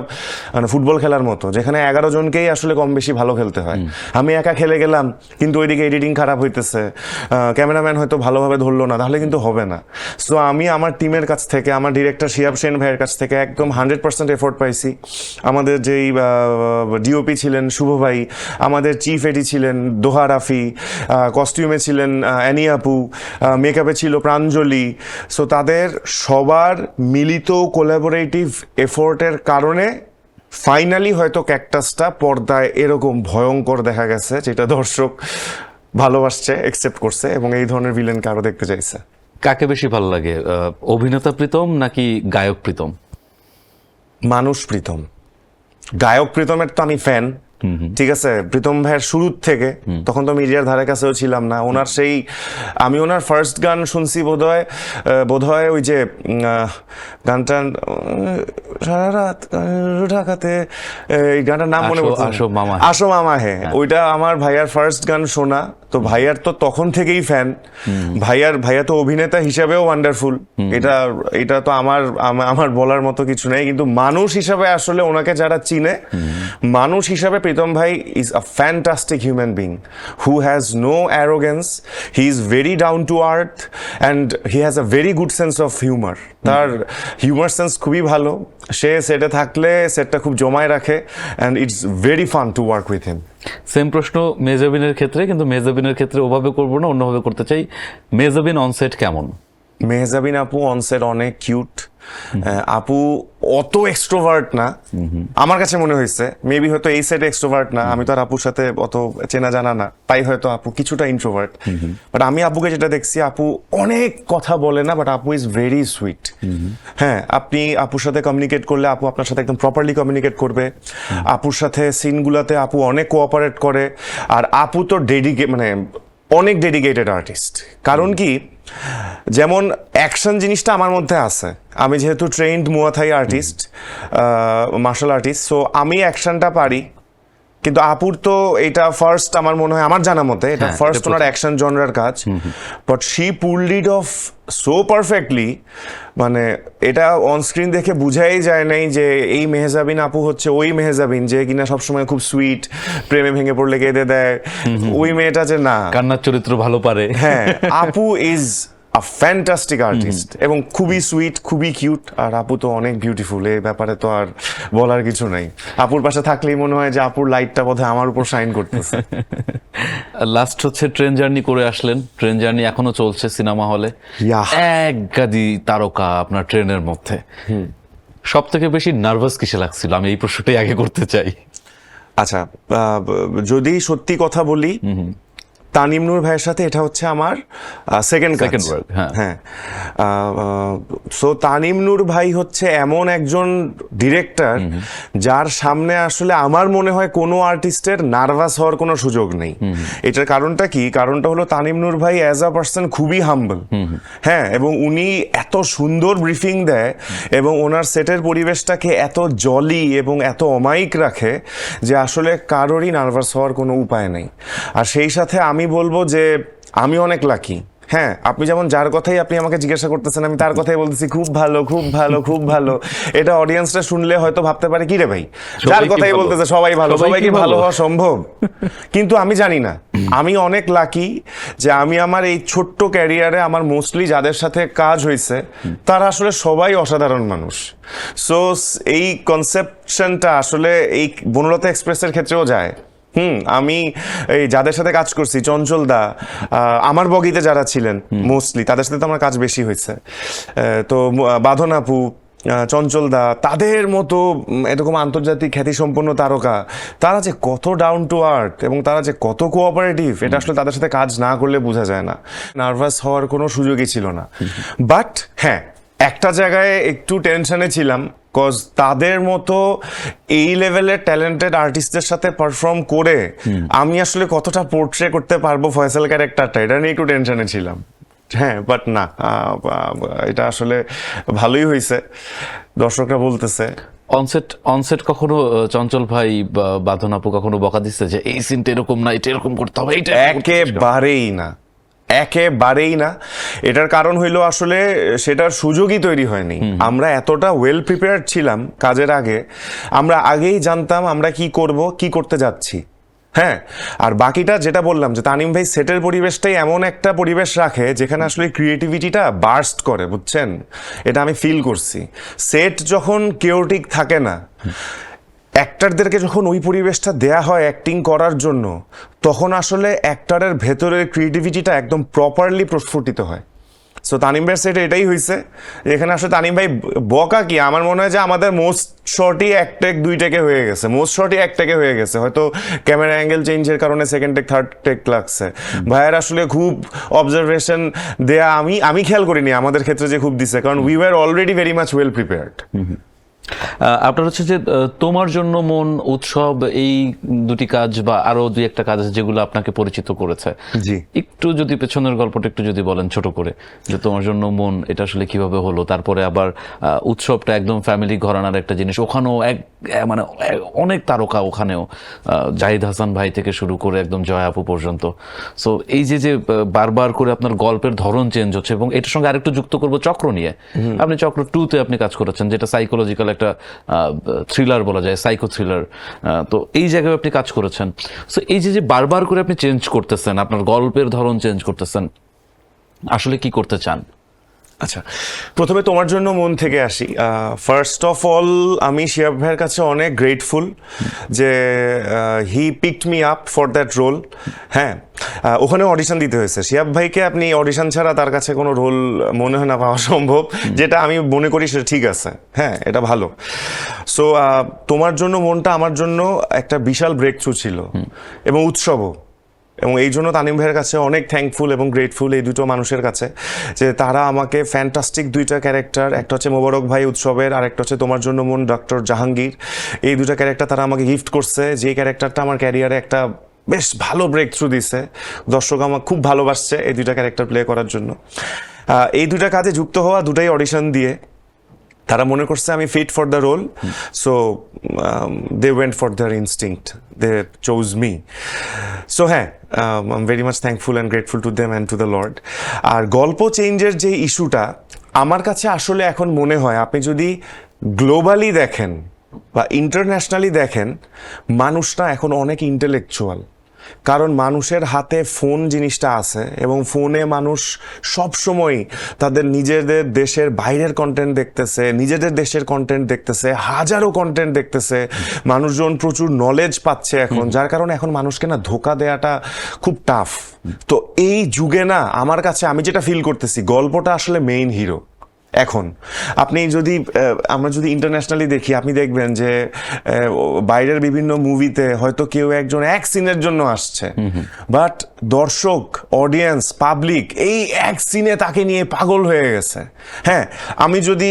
মানে ফুটবল খেলার মতো, যেখানে 11 জনকেই আসলে কম বেশি ভালো খেলতে হয়। আমি একা খেলে গেলাম কিন্তু ওইদিকে এডিটিং খারাপ হইতেছে, ক্যামেরাম্যান হয়তো ভালোভাবে ধরলো না, তাহলে কিন্তু হবে না। সো আমি আমার টিমের কাছ থেকে, আমার ডিরেক্টর শিহাব সেন ভাইয়ের কাছ থেকে একদম 100% এফোর্ট পাইছি। আমাদের যেই ডিওপি ছিলেন শুভ ভাই, আমাদের চিফ এডি ছিলেন দোহা রাফি, কস্টিউমে ছিলেন অ্যানি আপু, মেকআপে ছিল প্রাঞ্জলি। সো তাদের সবার মিলিত কোলাবোরেটিভ এফোর্টের কারণে ফাইনালি হয়তো ক্যাকটাসটা পর্দায় এরকম ভয়ঙ্কর দেখা গেছে, যেটা দর্শক ভালোবাসছে, একসেপ্ট করছে, এবং এই ধরনের ভিলেনকে আরো দেখতে চাইছে। কাকে বেশি ভালো লাগে, অভিনেতা প্রীতম নাকি গায়ক প্রীতম? মানুষ প্রীতম। গায়ক প্রীতমের তো আমি ফ্যান, ঠিক আছে, প্রীতম ভাইয়ের শুরুর থেকে, তখন তো মিডিয়ার ধারে কাছেও ছিলাম না। ওনার সেই, আমি ওনার ফার্স্ট গান শুনছি বোধহয় ওই যে গানটা সারা রাত ঢাকাতে, এই গানটার নাম মনে পড়ছে না। আসো মামা হে, ওইটা আমার ভাইয়ার ফার্স্ট গান শোনা। তো ভাইয়ার তো তখন থেকেই ফ্যান। ভাইয়া তো অভিনেতা হিসাবেও ওয়ান্ডারফুল। এটা তো আমার বলার মতো কিছু নেই, কিন্তু মানুষ হিসাবে আসলে ওনাকে যারা চিনে, মানুষ হিসাবে প্রীতম ভাই is a fantastic human being who has no arrogance, he is very down to earth and he has a very good sense of humour. তার হিউমার সেন্স খুবই ভালো। সে সেটে থাকলে সেটটা খুব জমায় রাখে and it's very fun to work with him. Same প্রশ্ন মেহজাবিনের ক্ষেত্রে, কিন্তু মেহজাবিনের ক্ষেত্রে ওভাবে করবো না, অন্যভাবে করতে চাই। মেহজাবিন অনসেট কেমন? মেহজাবিন আপু অনসেট অনেক কিউট। আপু অত এক্সট্রোভার্ট না আমার কাছে মনে হয়েছে, মেবি হয়তো এই সাইডে এক্সট্রোভার্ট না, আমি তো আর আপুর সাথে অত চেনা জানা না, তাই হয়তো আপু কিছুটা ইন্ট্রোভার্ট। বাট আমি আপুকে যেটা দেখছি, আপু অনেক কথা বলে না, বাট আপু ইজ ভেরি সুইট। হ্যাঁ, আপনি আপুর সাথে কমিউনিকেট করলে আপু আপনার সাথে একদম প্রপারলি কমিউনিকেট করবে। আপুর সাথে সিনগুলাতে আপু অনেক কোঅপারেট করে। আর আপু তো মানে অনেক ডেডিকেটেড আর্টিস্ট। কারণ কি, যেমন অ্যাকশন জিনিসটা আমার মধ্যে আছে, আমি যেহেতু ট্রেন্ড মুয়া থাই আর্টিস্ট, মার্শাল আর্টিস্ট, সো আমি অ্যাকশনটা পারি। কিন্তু আপুর তো এটা ফার্স্ট, আমার মনে হয়, আমার জানা মতে এটা ফার্স্ট ওনার অ্যাকশন জনরার কাজ, but she pulled it off so perfectly. মানে এটা অন স্ক্রিন দেখে বুঝাই যায় নাই যে এই মেহজাবিন আপু হচ্ছে ওই মেহজাবিন যে কিনা সবসময় খুব সুইট, প্রেমে ভেঙে পড়লে কেঁদে দেয়, ওই মেয়েটা যে না, কান্নার চরিত্র ভালো পারে। হ্যাঁ, আপু ইজ আ ফ্যান্টাস্টিক আর্টিস্ট এবং খুবই সুইট, খুবই কিউট। আর আপু তো অনেক বিউটিফুল, এই ব্যাপারে তো আর বলার কিছু নাই। আপুর পাশে থাকলেই মনে হয় যে আপুর লাইটটা বোধহয় আমার উপর শাইন করতেছে। লাস্ট হচ্ছে ট্রেন জার্নি করে আসলেন, ট্রেন জার্নি এখনো চলছে সিনেমা হলে, এক গাদি তারকা আপনার ট্রেনের মধ্যে। সব থেকে বেশি নার্ভাস কিসে লাগছিল? আমি এই প্রশ্নটাই আগে করতে চাই। আচ্ছা, যদি সত্যি কথা বলি, তানিম নূর ভাইয়ের সাথে এটা হচ্ছে আমার সেকেন্ড ওয়ার্ক। হ্যাঁ, সো তানিম নূর ভাই হচ্ছে এমন একজন ডিরেক্টর যার সামনে আসলে আমার মনে হয় কোনো আর্টিস্টের নার্ভাস হওয়ার কোনো সুযোগ নেই। এটার কারণটা কি? কারণটা হলো তানিম নূর ভাই অ্যাজ আ পার্সন খুবই হাম্বল। হ্যাঁ, এবং উনি এত সুন্দর ব্রিফিং দেয় এবং ওনার সেটের পরিবেশটাকে এত জলি এবং এত অমায়িক রাখে যে আসলে কারোরই নার্ভাস হওয়ার কোনো উপায় নেই। আর সেই সাথে আমি বলবো যে আমি অনেক লাকি। হ্যাঁ, আপনি যেমন যার কথাই আপনি আমাকে জিজ্ঞাসা করতেছেন, আমি তার কথাই বলতেছি, খুব ভালো, খুব ভালো, খুব ভালো। এটা অডিয়েন্সটা শুনলে হয়তো ভাবতে পারে কি রে ভাই, যার কথাই বলতেছে সবাই ভালো, সবাই কি ভালো হওয়া সম্ভব? কিন্তু আমি জানি না, আমি অনেক লাকি যে আমি আমার এই ছোট্ট ক্যারিয়ারে আমার মোস্টলি যাদের সাথে কাজ হয়েছে তারা আসলে সবাই অসাধারণ মানুষ। সো এই কনসেপশনটা আসলে এই বনলতা এক্সপ্রেসের ক্ষেত্রেও যায়। আমি এই যাদের সাথে কাজ করছি, চঞ্চল দা, আমার বগিতে যারা ছিলেন মোস্টলি, তাদের সাথে তো আমার কাজ বেশি হয়েছে। তো বাঁধন আপু, চঞ্চল দা, তাদের মতো এরকম আন্তর্জাতিক খ্যাতিসম্পন্ন তারকা, তারা যে কত ডাউন টু আর্থ এবং তারা যে কত কোঅপারেটিভ, এটা আসলে তাদের সাথে কাজ না করলে বোঝা যায় না। নার্ভাস হওয়ার কোনো সুযোগই ছিল না। বাট হ্যাঁ, একটা জায়গায় একটু টেনশনে ছিলাম, কজ তাদের মতো এই লেভেলের ট্যালেন্টেড আর্টিস্টদের সাথে পারফর্ম করে আমি আসলে কতটা পোর্ট্রে করতে পারবো ফয়সাল ক্যারেক্টারটা, এটা নিয়ে একটু টেনশনে ছিলাম। হ্যাঁ, বাট না, এটা আসলে ভালোই হয়েছে, দর্শকরা বলতেছে। অনসেট কখনো চঞ্চল ভাই বা বাঁধন আপু কখনো বকা দিচ্ছে যে এই সিনটা এরকম না, এটা এরকম করতে হবে? এইটা একেবারেই না, একেবারেই না। এটার কারণ হইলো আসলে সেটার সুযোগই তৈরি হয়নি। আমরা এতটা ওয়েল প্রিপেয়ার্ড ছিলাম কাজের আগে, আমরা আগেই জানতাম আমরা কি করব, কি করতে যাচ্ছি। হ্যাঁ, আর বাকিটা যেটা বললাম যে তানিম ভাই সেটের পরিবেশটাই এমন একটা পরিবেশ রাখে যেখানে আসলে ক্রিয়েটিভিটিটা বার্স্ট করে, বুঝছেন? এটা আমি ফিল করছি। সেট যখন কেওটিক থাকে না, অ্যাক্টরদেরকে যখন ওই পরিবেশটা দেয়া হয় অ্যাক্টিং করার জন্য, তখন আসলে অ্যাক্টরের ভেতরের ক্রিয়েটিভিটিটা একদম প্রপারলি প্রস্ফুটিত হয়। সো তানিম ভাইয়ের সেটে এটাই হয়েছে। এখানে আসলে তানিম ভাই বকা কি, আমার মনে হয় যে আমাদের মোস্ট শর্টই এক টেক দুই টেকে হয়ে গেছে, মোস্ট শর্টই এক টেকে হয়ে গেছে। হয়তো ক্যামেরা অ্যাঙ্গেল চেঞ্জের কারণে সেকেন্ড টেক থার্ড টেক লাগছে। ভাইয়ের আসলে খুব অবজারভেশন দেয়া আমি খেয়াল করিনি আমাদের ক্ষেত্রে যে খুব দিছে, কারণ we were already very much well prepared. আপনার হচ্ছে যে তোমার জন্য মন, উৎসব, এই দুটি কাজ বা আরো দুই একটা কাজ আছে যেগুলো আপনাকে পরিচিত করেছে, জি। একটু যদি পেছনের গল্পটা একটু যদি বলেন ছোট করে, যে তোমার জন্য মন এটা আসলে কিভাবে হলো, তারপরে আবার উৎসবটা একদম ফ্যামিলি ঘরানার একটা জিনিস, ওখানেও মানে অনেক তারকা, ওখানেও জাহিদ হাসান ভাই থেকে শুরু করে একদম জয়া আপু পর্যন্ত। সো এই যে যে বারবার করে আপনার গল্পের ধরন চেঞ্জ হচ্ছে, এবং এটার সঙ্গে আরেকটু যুক্ত করবো চক্র নিয়ে। আপনি চক্র 2-তে আপনি কাজ করেছেন, যেটা সাইকোলজিক্যাল একটা থ্রিলার বলা যায়, সাইকো থ্রিলার। তো এই জায়গায় আপনি কাজ করেছেন। সো এই যে যে বারবার করে আপনি চেঞ্জ করতেছেন, আপনার গল্পের ধরন চেঞ্জ করতেছেন, আসলে কি করতে চান? আচ্ছা, প্রথমে তোমার জন্য মন থেকে আসি। ফার্স্ট অফ অল আমি শিহাব ভাইয়ের কাছে অনেক গ্রেটফুল যে he picked me up for that role. হ্যাঁ, ওখানে অডিশন দিতে হয়েছে। শিহাব ভাইকে আপনি অডিশন ছাড়া তার কাছে কোনো রোল মনে হয় না পাওয়া সম্ভব, যেটা আমি মনে করি সেটা ঠিক আছে। হ্যাঁ, এটা ভালো। সো তোমার জন্য মনটা আমার জন্য একটা বিশাল ব্রেক থ্রু ছিল, এবং উৎসবও। এবং এই জন্য তানিম ভাইয়ের কাছে অনেক থ্যাঙ্কফুল এবং গ্রেটফুল এই দুটো মানুষের কাছে, যে তারা আমাকে ফ্যান্টাস্টিক দুইটা ক্যারেক্টার, একটা হচ্ছে মোবারক ভাই উৎসবের, আর একটা হচ্ছে তোমার জন্য মন ডক্টর জাহাঙ্গীর, এই দুটো ক্যারেক্টার তারা আমাকে গিফট করছে, যে ক্যারেক্টারটা আমার ক্যারিয়ারে একটা বেশ ভালো ব্রেক থ্রু দিছে। দর্শক আমার খুব ভালোবাসছে এই দুইটা ক্যারেক্টার প্লে করার জন্য। এই দুইটা কাজে যুক্ত হওয়া, দুটাই অডিশন দিয়ে তারা মনে করছে আমি fit for the role, so they went for their instinct, they chose me. So হ্যাঁ, I am very much thankful and grateful to them and to the lord. আর গল্প চেঞ্জের যে ইস্যুটা আমার কাছে আসলে এখন মনে হয়, আপনি যদি গ্লোবালি দেখেন বা ইন্টারন্যাশনালি দেখেন, মানুষটা এখন অনেক ইন্টেলেকচুয়াল। কারণ মানুষের হাতে ফোন জিনিসটা আছে, এবং ফোনে মানুষ সবসময় তাদের নিজেদের দেশের বাইরের কন্টেন্ট দেখতেছে, নিজেদের দেশের কন্টেন্ট দেখতেছে, হাজারো কন্টেন্ট দেখতেছে, মানুষজন প্রচুর নলেজ পাচ্ছে এখন, যার কারণে এখন মানুষকে না ধোকা দেওয়াটা খুব টাফ। তো এই যুগে না, আমার কাছে আমি যেটা ফিল করতেছি, গল্পটা আসলে মেইন হিরো। এখন আপনি যদি আমরা যদি ইন্টারন্যাশনালি দেখি, আপনি দেখবেন যে বাইরের বিভিন্ন মুভিতে হয়তো কেউ একজন এক সিনের জন্য আসছে, বাট দর্শক, অডিয়েন্স, পাবলিক এই এক সিনে তাকে নিয়ে পাগল হয়ে গেছে। হ্যাঁ, আমি যদি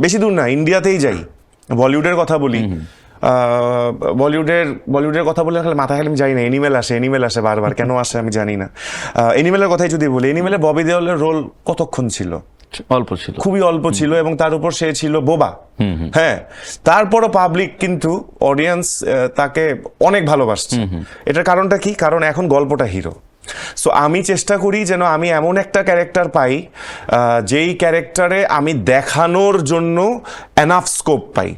বেশি দূর না, ইন্ডিয়াতেই যাই, বলিউডের কথা বলি, বলিউডের কথা বলে মাথায় খালি আমি যাই না, এনিমেল আসে বারবার, কেন আসে আমি জানি না। এনিমেলের কথাই যদি বলি, এনিমেলে ববি দেওলের রোল কতক্ষণ ছিল? অল্প ছিল, খুবই অল্প ছিল, এবং তার উপর সে ছিল বোবা। হ্যাঁ, তারপরও পাবলিক কিন্তু অডিয়েন্স তাকে অনেক ভালোবাসছে। এটার কারণটা কি? কারণ এখন গল্পটা হিরো। সো আমি চেষ্টা করি যেন আমি এমন একটা ক্যারেক্টার পাই, যেই ক্যারেক্টারে আমি দেখানোর জন্য এনাফ স্কোপ পাই।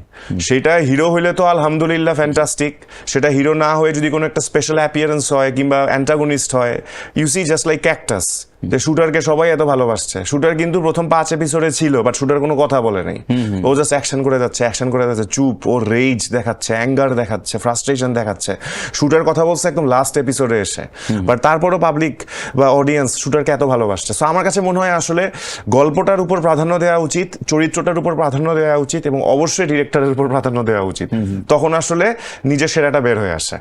সেটা হিরো হইলে তো আলহামদুলিল্লাহ ফ্যান্টাস্টিক, সেটা হিরো না হয়ে যদি কোনো একটা স্পেশাল অ্যাপিয়ারেন্স হয় কিংবা অ্যান্টাগনিস্ট হয়, you see just like cactus, যে শুটারকে সবাই এত ভালোবাসছে। শুটার কিন্তু প্রথম 5 এপিসোডে ছিল, বাট শুটার কোনো কথা বলে নাই, ও জাস্ট অ্যাকশন করে যাচ্ছে, চুপ, ও রেজ দেখাচ্ছে, অ্যাঙ্গার দেখাচ্ছে, ফ্রাস্ট্রেশন দেখাচ্ছে। শুটার কথা বলছে একদম লাস্ট এপিসোডে এসে, বাট তারপরও পাবলিক বা অডিয়েন্স শুটারকে এত ভালোবাসছে। সো আমার কাছে মনে হয় আসলে গল্পটার উপর প্রাধান্য দেওয়া উচিত, চরিত্রটার উপর প্রাধান্য দেওয়া উচিত, এবং অবশ্যই ডিরেক্টরের উপর প্রাধান্য দেওয়া উচিত। তখন আসলে নিজের সেরাটা বের হয়ে আসে।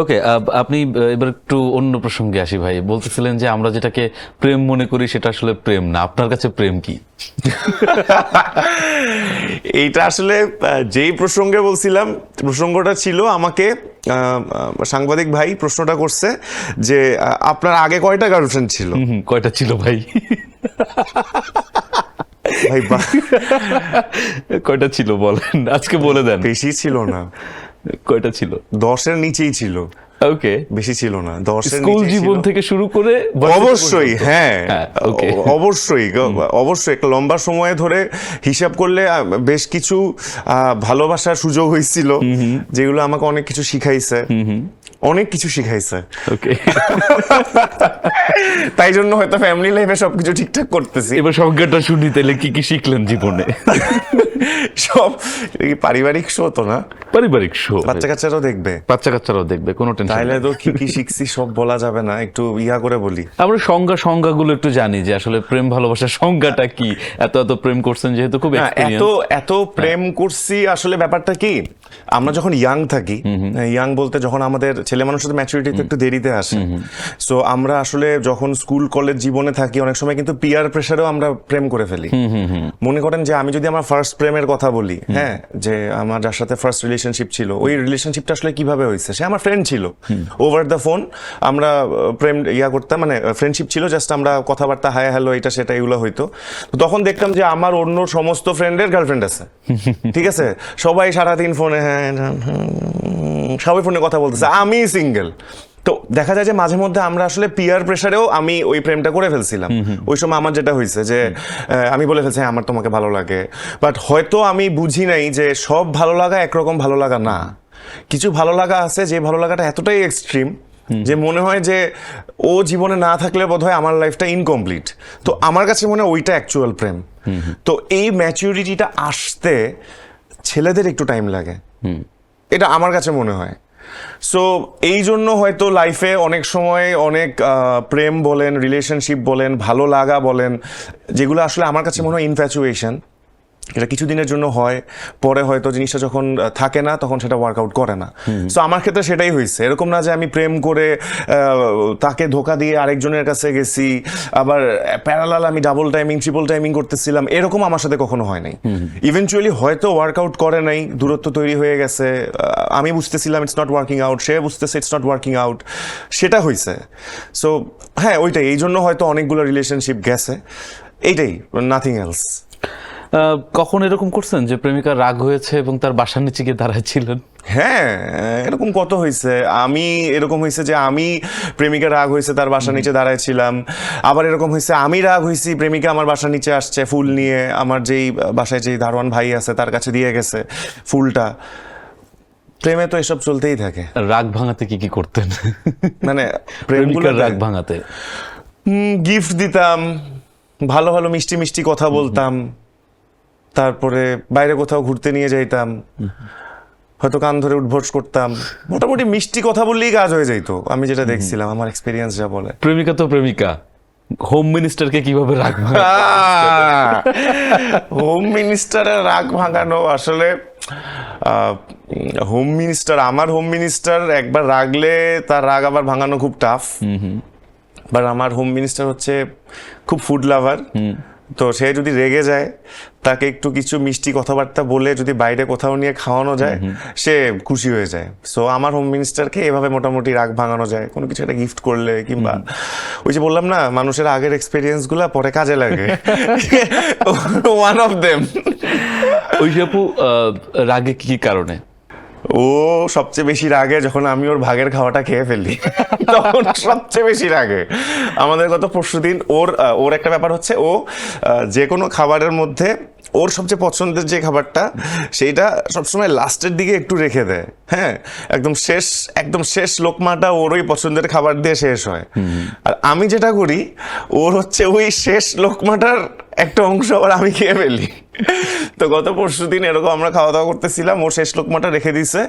ওকে, আপনি এবার একটু অন্য প্রসঙ্গে আসি ভাই। বলতেছিলেন যে আমরা যেটাকে প্রেম মনে করি সেটা আসলে প্রেম না, আপনার কাছে প্রেম কি? এইটা আসলে যেই প্রসঙ্গে বলছিলাম, প্রসঙ্গটা ছিল আমাকে সাংবাদিক ভাই প্রশ্নটা করছে যে আপনার আগে কয়টা গার্লফ্রেন্ড ছিল? কয়টা ছিল ভাই? ভাই কয়টা ছিল বলেন, আজকে বলে দেন। বেশি ছিল না। কয়টা ছিল? 10-এর নিচেই ছিল। ওকে, বেশি ছিল না, 10-এর স্কুল জীবন থেকে শুরু করে অবশ্যই। হ্যাঁ, ওকে, অবশ্যই একটা লম্বা সময় ধরে হিসাব করলে বেশ কিছু ভালোবাসার সুযোগ হয়েছিল, যেগুলো আমাকে অনেক কিছু শিখাইছে। ওকে, তাই জন্য হয়তো ফ্যামিলি লাইফে সবকিছু ঠিকঠাক করতেছি। এবার সংজ্ঞাটা শুনি, তাহলে কি কি শিখলেন জীবনে? সব পারিবারিক শো তো না, পারিবারিক শো, বাচ্চা কাচ্চারাও দেখবে, কোনো টেনশন। তাইলে তো কি কি শিখছি সব বলা যাবে না, একটু ইয়া করে বলি। আমরা সংজ্ঞাগুলো একটু জানি, যে আসলে প্রেম ভালোবাসার সংজ্ঞাটা কি। এত প্রেম করছেন যেহেতু, খুব এত প্রেম করছি, আসলে ব্যাপারটা কি, আমরা যখন ইয়াং থাকি, ইয়াং বলতে যখন আমাদের ছেলে মানুষের ম্যাচুরিটি তো একটু দেরিতে আসে, সো আমরা আসলে যখন স্কুল কলেজ জীবনে থাকি অনেক সময় কিন্তু পিয়ার প্রেসারেও আমরা প্রেম করে ফেলি। মনে করেন যে আমি যদি আমার ফার্স্ট প্রেমের কথা বলি, হ্যাঁ, যে আমার যার সাথে ফার্স্ট রিলেশনশিপ ছিল, ওই রিলেশনশিপটা আসলে কিভাবে হয়েছে, সে আমার ফ্রেন্ড ছিল, ওভার দ্য ফোন আমরা প্রেম করতাম, মানে ফ্রেন্ডশিপ ছিল, জাস্ট আমরা কথাবার্তা হাই হ্যালো এটা সেটা এগুলো হইতো। তো তখন দেখতাম যে আমার অন্য সমস্ত ফ্রেন্ডের গার্লফ্রেন্ড আছে, ঠিক আছে, সবাই সারাদিন ফোনে, হ্যাঁ সবাই ফোনে কথা বলতেছে, আমি সিঙ্গেল। তো দেখা যায় যে মাঝে মধ্যে আমরা আসলে পিয়ার প্রেসারেও আমি ওই প্রেমটা করে ফেলছিলাম। ওই সময় আমার যেটা হয়েছে যে আমি বলে ফেলছি হ্যাঁ আমার তোমাকে ভালো লাগে, বাট হয়তো আমি বুঝি নাই যে সব ভালো লাগা একরকম ভালো লাগা না। কিছু ভালো লাগা আছে যে ভালো লাগাটা এতটাই এক্সট্রিম যে মনে হয় যে ও জীবনে না থাকলে বোধহয় আমার লাইফটা ইনকমপ্লিট। তো আমার কাছে মনে হয় ওইটা অ্যাকচুয়াল প্রেম। তো এই ম্যাচুরিটিটা আসতে ছেলেদের একটু টাইম লাগে, এটা আমার কাছে মনে হয়। সো এই জন্য হয়তো লাইফে অনেক সময় অনেক প্রেম বলেন, রিলেশনশিপ বলেন, ভালো লাগা বলেন, যেগুলো আসলে আমার কাছে মনে হয় ইনফ্যাচুয়েশন, এটা কিছুদিনের জন্য হয়, পরে হয়তো জিনিসটা যখন থাকে না তখন সেটা ওয়ার্কআউট করে না। সো আমার ক্ষেত্রে সেটাই হয়েছে। এরকম না যে আমি প্রেম করে তাকে ধোকা দিয়ে আরেকজনের কাছে গেছি, আবার প্যারালাল আমি ডাবল টাইমিং ট্রিপল টাইমিং করতেছিলাম, এরকম আমার সাথে কখনো হয় নাই। ইভেনচুয়ালি হয়তো ওয়ার্কআউট করে নাই, দূরত্ব তৈরি হয়ে গেছে, আমি বুঝতেছিলাম ইটস নট ওয়ার্কিং আউট, সে বুঝতেছে ইটস নট ওয়ার্কিং আউট, সেটা হয়েছে। সো হ্যাঁ ওইটাই, এই জন্য হয়তো অনেকগুলো রিলেশনশিপ গেছে, এইটাই, নাথিং এলস। কখন এরকম করছেন যে প্রেমিকা রাগ হয়েছে এবং তার বাসার নিচে গিয়ে দাঁড়াচ্ছিলেন? হ্যাঁ এরকম কত হয়েছে। আমি এরকম হয়েছে যে আমি প্রেমিকা রাগ হয়েছে তার বাসার নিচে দাঁড়াইছিলাম, আবার এরকম হয়েছে আমি রাগ হয়েছি প্রেমিকা আমার বাসার নিচে আসছে ফুল নিয়ে, আমার যেই বাসায় যেই দারোয়ান ভাই আছে তার কাছে দিয়ে গেছে ফুলটা। প্রেমে তো এসব চলতেই থাকে। রাগ ভাঙাতে কি কি করতেন? মানে প্রেমিকার রাগ ভাঙাতে গিফট দিতাম, ভালো ভালো মিষ্টি মিষ্টি কথা বলতাম, তারপরে বাইরে কোথাও ঘুরতে নিয়ে যাইতাম, হয়তো কান ধরে উঠবোস করতাম, মোটামুটি মিষ্টি কথা বললেই কাজ হয়ে যাইতো। আমি যেটা দেখছিলাম, আমার এক্সপিরিয়েন্স যা বলে। প্রেমিকা তো প্রেমিকা, হোম মিনিস্টারকে কিভাবে রাগ হোম মিনিস্টারের রাগ ভাঙানো আসলে হোম মিনিস্টার, আমার হোম মিনিস্টার একবার রাগলে তার রাগ আবার ভাঙানো খুব টাফ। বাট আমার হোম মিনিস্টার হচ্ছে খুব ফুড লাভার, তো সে যদি রেগে যায় তাকে একটু কিছু মিষ্টি কথাবার্তা বলে যদি বাইরে কোথাও নিয়ে খাওয়ানো যায় সে খুশি হয়ে যায়। সো আমার হোম মিনিস্টারকে এভাবে মোটামুটি রাগ ভাঙানো যায়, কোনো কিছু একটা গিফট করলে, কিংবা ওই যে বললাম না মানুষের আগের এক্সপিরিয়েন্স গুলা পরে কাজে লাগে, ওয়ান অফ দেম। ওই আপু রাগে কি কি কারণে? ও সবচেয়ে বেশি রাগে যখন আমি ওর ভাগের খাওয়াটা খেয়ে ফেলি, তখন সবচেয়ে বেশি রাগে। আমাদের গত পরশুদিন ওর একটা ব্যাপার হচ্ছে, ও যে কোনো খাবারের মধ্যে ওর সবচেয়ে পছন্দের যে খাবারটা সেইটা সবসময় লাস্টের দিকে একটু রেখে দেয়। হ্যাঁ, একদম শেষ লোকমাটা ওর ওই পছন্দের খাবার দিয়ে শেষ হয়। আর আমি যেটা করি, ওর হচ্ছে ওই শেষ লোকমাটার একটা অংশ আবার আমি খেয়ে ফেলি। তো গত পরশুদিন এরকম আমরা খাওয়া দাওয়া করতেছিলাম, ওর শেষ লোকমাটা রেখে দিছে,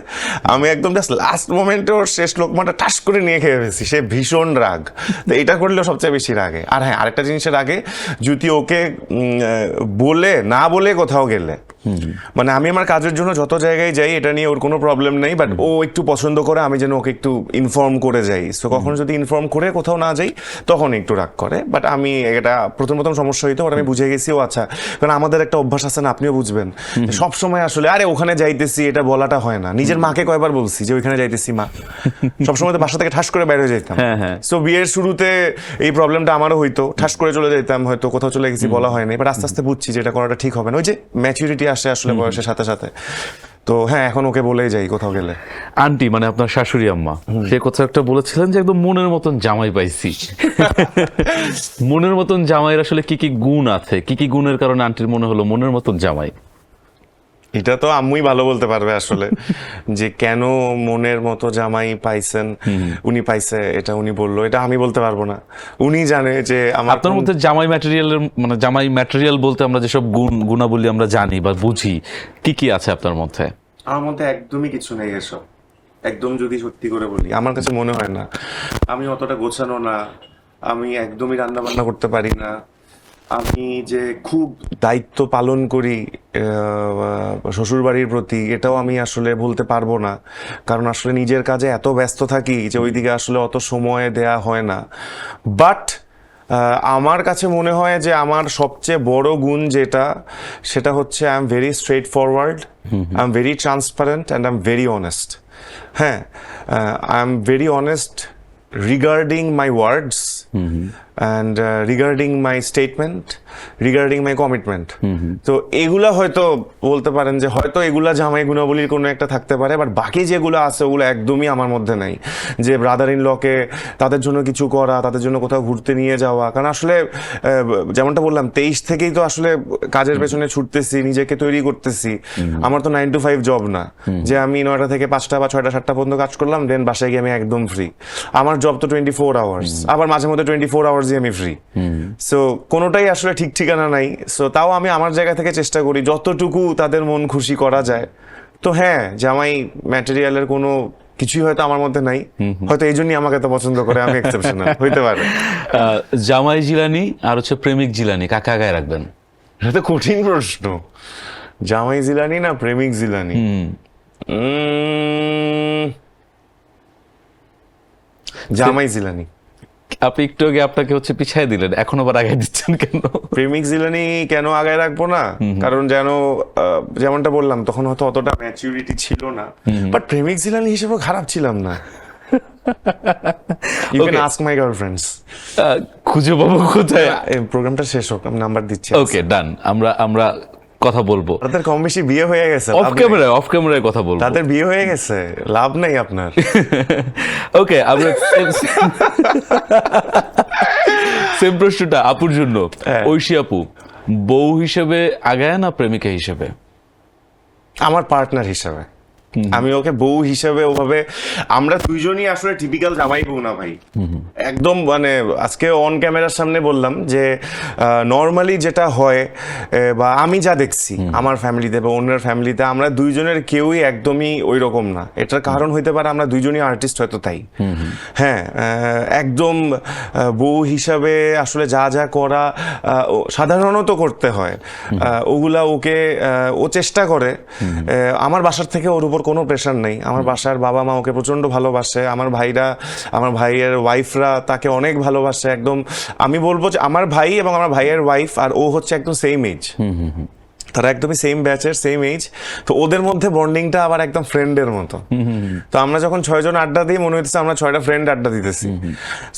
আমি একদম জাস্ট লাস্ট মোমেন্টে ওর শেষ লোকমাটা ঠাস করে নিয়ে খেয়ে ফেলছি। সে ভীষণ রাগ, তো এটা করলেও সবচেয়ে বেশি রাগে। আর হ্যাঁ, আরেকটা জিনিসের আগে যদি ওকে না বলে কোথাও গেলে, মানে আমি আমার কাজের জন্য যত জায়গায় যাই এটা নিয়ে ওর কোনো প্রবলেম নেই, বাট ও একটু পছন্দ করে আমি যেন ওকে একটু ইনফর্ম করে যাই। সো কখনো যদি ইনফর্ম করে কোথাও না যাই তখন একটু রাগ করে, বাট আমি এটা প্রথম সমস্যা হইতো, আর আমি বুঝে গেছি ও আচ্ছা, কারণ আমাদের একটা অভ্যাস আছে না, আপনিও বুঝবেন, সব সময় আসলে আরে ওখানে যাইতেছি এটা বলাটা হয় না। নিজের মাকে কয়বার বলছি যে ওইখানে যাইতেছি মা, সবসময় তো বাসা থেকে ঠাস করে বাইরে যেতাম। সো বিয়ের শুরুতে এই প্রবলেমটা আমারও হইতো, ঠাস করে চলে যেতাম, হয়তো কোথাও চলে গেছি বলা হয়নি, বাট আস্তে আস্তে বুঝছি যে এটা করাটা ঠিক হবে না। ওই যে ম্যাচুরিটি আসে আসলে বয়সের সাথে সাথে। তো হ্যাঁ, এখন ওকে বলেই যাই কোথাও গেলে। আন্টি মানে আপনার শাশুড়ি আম্মা, সে কোথাও একটা বলেছিলেন যে একদম মনের মতন জামাই পাইছি। মনের মতন জামাইয়ের আসলে কি কি গুণ আছে, কি কি গুণের কারণে আন্টির মনে হলো মনের মতন জামাই? এটা তো আম্মুই ভালো বলতে পারবে আসলে, যে কেন মনের মতো জামাই পাইছেন, উনি পাইছে এটা উনি বললো, এটা আমি বলতে পারবো না। উনি জানে যে আপনার মধ্যে জামাই ম্যাটেরিয়ালের, মানে জামাই ম্যাটেরিয়াল বলতে আমরা যেসব গুণাবলী আমরা জানি বা বুঝি, কি কি আছে আপনার মধ্যে? আমার মধ্যে একদমই কিছু নেই এসব, একদম যদি সত্যি করে বলি আমার কাছে মনে হয় না। আমি অতটা গোছানো না, আমি একদমই রান্না বান্না করতে পারি না, আমি যে খুব দায়িত্ব পালন করি শ্বশুরবাড়ির প্রতি, এটাও আমি আসলে বলতে পারবো না, কারণ আসলে নিজের কাজে এত ব্যস্ত থাকি যে ওইদিকে আসলে অত সময় দেয়া হয় না। বাট আমার কাছে মনে হয় যে আমার সবচেয়ে বড় গুণ যেটা, সেটা হচ্ছে I am very straightforward, I am very transparent and I am very honest. হ্যাঁ, I am very honest regarding my words and regarding my statement, regarding my commitment. তো এগুলা হয়তো বলতে পারেন যে হয়তো এগুলা জামাই গুণাবলীর কোনো একটা থাকতে পারে, বাট বাকি যেগুলো আছে ওগুলো একদমই আমার মধ্যে নাই। যে ব্রাদার ইন লকে তাদের জন্য কিছু করা, তাদের জন্য কোথাও ঘুরতে নিয়ে যাওয়া, কারণ আসলে যেমনটা বললাম 23 থেকেই তো আসলে কাজের পেছনে ছুটতেছি, নিজেকে তৈরি করতেছি। আমার তো 9 to 5 জব না যে আমি 9টা থেকে 5টা বা 6টা 7টা পর্যন্ত কাজ করলাম, দেন বাসায় গিয়ে আমি একদম ফ্রি। আমার জব তো 24 আওয়ার্স, আবার মাঝে মধ্যে 24 আওয়ার্সই আমি ফ্রি। সো কোনোটাই আসলে ঠিক ঠিকানা নাই। সো তাও আমি আমার জায়গা থেকে চেষ্টা করি যতটুকু তাদের মন খুশি করা যায়। তো হ্যাঁ, জামাই ম্যাটেরিয়ালের কোনো কিছুই হয়তো আমার মধ্যে নাই, হয়তো এই জন্যই আমাকে তো পছন্দ করে, আমি এক্সেপশনাল হইতে পারে। জামাই জিলানি আর হচ্ছে প্রেমিক জিলানি, কাকে আগায় রাখবেন? এটা তো কঠিন প্রশ্ন। জামাই জিলানি না প্রেমিক জিলানি? জামাই জিলানি। আপনি একটু আগে আপনাকে হচ্ছে পিছাই দিলেন, এখন আবার আগায় দিচ্ছেন কেন? প্রেমিক জিলানি কেন আগায় রাখবো না, কারণ যেমনটা বললাম তখন হয়তো অতটা ম্যাচুরিটি ছিল না, বাট প্রেমিক জিলানি হিসেবে খারাপ ছিলাম না। You can ask my girlfriends. খুঁজে পাবো কোথায়? প্রোগ্রামটা শেষ হোক, আমি নাম্বার দিচ্ছি। ওকে, ডান। আমরা কথা বলবো। তাদের কম বেশি বিয়ে হয়ে গেছে, অফ ক্যামেরায় কথা বলবো। তাদের বিয়ে হয়ে গেছে, লাভ নাই আপনার। ওকে, আমরা সেম প্রশ্নটা আপুর জন্য। ঐশী আপু, বউ হিসেবে আগায় না প্রেমিকা হিসেবে? আমার পার্টনার হিসেবে। আমি ওকে বউ হিসেবে ওভাবে, আমরা দুইজনই আসলে টিপিক্যাল জামাই বউ না ভাই, একদম মানে আজকে অন ক্যামেরার সামনে বললাম যে নর্মালি যেটা হয় বা আমি যা দেখছি আমার ফ্যামিলিতে বা অন্যের ফ্যামিলিতে, আমরা দুইজনের কেউই একদমই ওই রকম না। এটার কারণ হইতে পারে আমরা দুইজনই আর্টিস্ট হয়তো, তাই। হ্যাঁ, একদম বউ হিসাবে আসলে যা যা করা সাধারণত করতে হয় ওগুলা ও চেষ্টা করে। আমার বাসার থেকে ওর উপর কোনো প্রেশার নেই। আমার বাসার বাবা মা ওকে প্রচন্ড ভালোবাসে, আমার ভাইয়ের ওয়াইফরা তাকে অনেক ভালোবাসে। একদম আমি বলবো যে আমার ভাই এবং আমার ভাইয়ের ওয়াইফ আর ও হচ্ছে একদম সেম এজ, তারা একদমই সেম ব্যাচের, সেম এজ। তো ওদের মধ্যে বন্ডিংটা আবার একদম ফ্রেন্ডের মতো। তো আমরা যখন 6 জন আড্ডা দিই মনে হচ্ছে আমরা 6টা ফ্রেন্ড আড্ডা দিতেছি।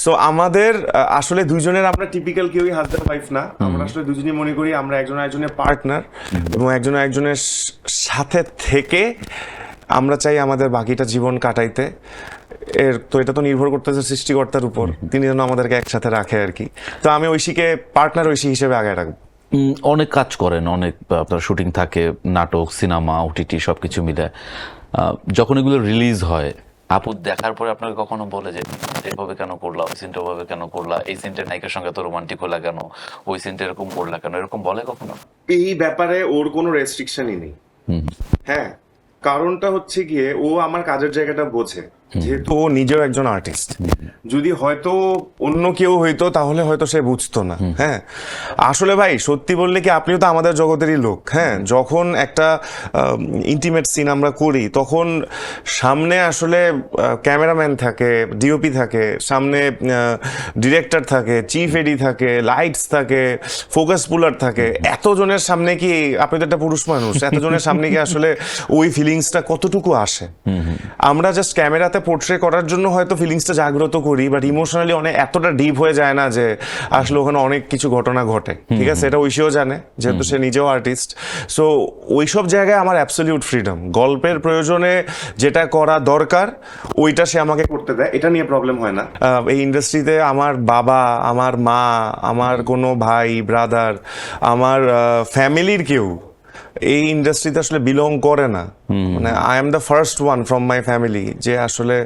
সো আমাদের আসলে দুইজনের আমরা টিপিক্যাল কেউই হাজব্যান্ড ওয়াইফ না, আমরা আসলে দুজনই মনে করি আমরা একজন একজনের পার্টনার, এবং একজন একজনের সাথে থেকে আমরা চাই আমাদের বাকিটা জীবন কাটাইতে। তো এটা তো নির্ভর করতেছে সৃষ্টিকর্তার উপর, তিনি যেন আমাদেরকে একসাথে রাখে আর কি। তো আমি ঐশীকে পার্টনার ঐশী হিসেবে আগে রাখবো। অনেক কাজ করেন, অনেক আপনার শুটিং থাকে, নাটক, সিনেমা, ওটিটি সবকিছু মিলে। যখন এগুলো রিলিজ হয়, আপু দেখার পরে আপনাকে কখনো বলে যে এইভাবে কেন করলা, ওই সিনটা ওভাবে কেন করলা, এই সিনটার নায়িকার সঙ্গে তো রোমান্টিক হলা কেন, ওই সিনটা এরকম করলা কেন, এরকম বলে কখনো? এই ব্যাপারে ওর কোনো রেস্ট্রিকশনই নেই। হ্যাঁ, কারণটা হচ্ছে গিয়ে ও আমার কাজের জায়গাটা বোঝে, যেহেতু ও নিজেও একজন আর্টিস্ট। যদি হয়তো অন্য কেউ হইতো তাহলে হয়তো সে বুঝতো না। হ্যাঁ, আসলে ভাই সত্যি বললে কি, আপনিও তো আমাদের জগতেরই লোক। হ্যাঁ, যখন একটা ইন্টিমেট সিন আমরা করি তখন সামনে আসলে ক্যামেরাম্যান থাকে, ডিওপি থাকে, সামনে ডিরেক্টর থাকে, চিফ এডি থাকে, লাইটস থাকে, ফোকাস পুলার থাকে। এতজনের সামনে কি, আপনি তো একটা পুরুষ মানুষ, এতজনের সামনে কি আসলে ওই ফিলিংসটা কতটুকু আসে? আমরা জাস্ট ক্যামেরাতে পোর্ট্রে করার জন্য হয়তো ফিলিংসটা জাগ্রত করি, বাট ইমোশনালি এতটা ডিপ হয়ে যায় না যে আসলে ওখানে অনেক কিছু ঘটনা ঘটে। ঠিক আছে, এটা ঐশীও জানে যেহেতু সে নিজেও আর্টিস্ট। সো ওইসব জায়গায় আমার অ্যাবসলিউট ফ্রিডম। গল্পের প্রয়োজনে যেটা করা দরকার ওইটা সে আমাকে করতে দেয়, এটা নিয়ে প্রবলেম হয় না। এই ইন্ডাস্ট্রিতে আমার বাবা, আমার মা, আমার কোনো ভাই ব্রাদার, আমার ফ্যামিলির কেউ এই ইন্ডাস্ট্রিতে আসলে বিলং করে না। মানে I am the first one from my family যে আসলে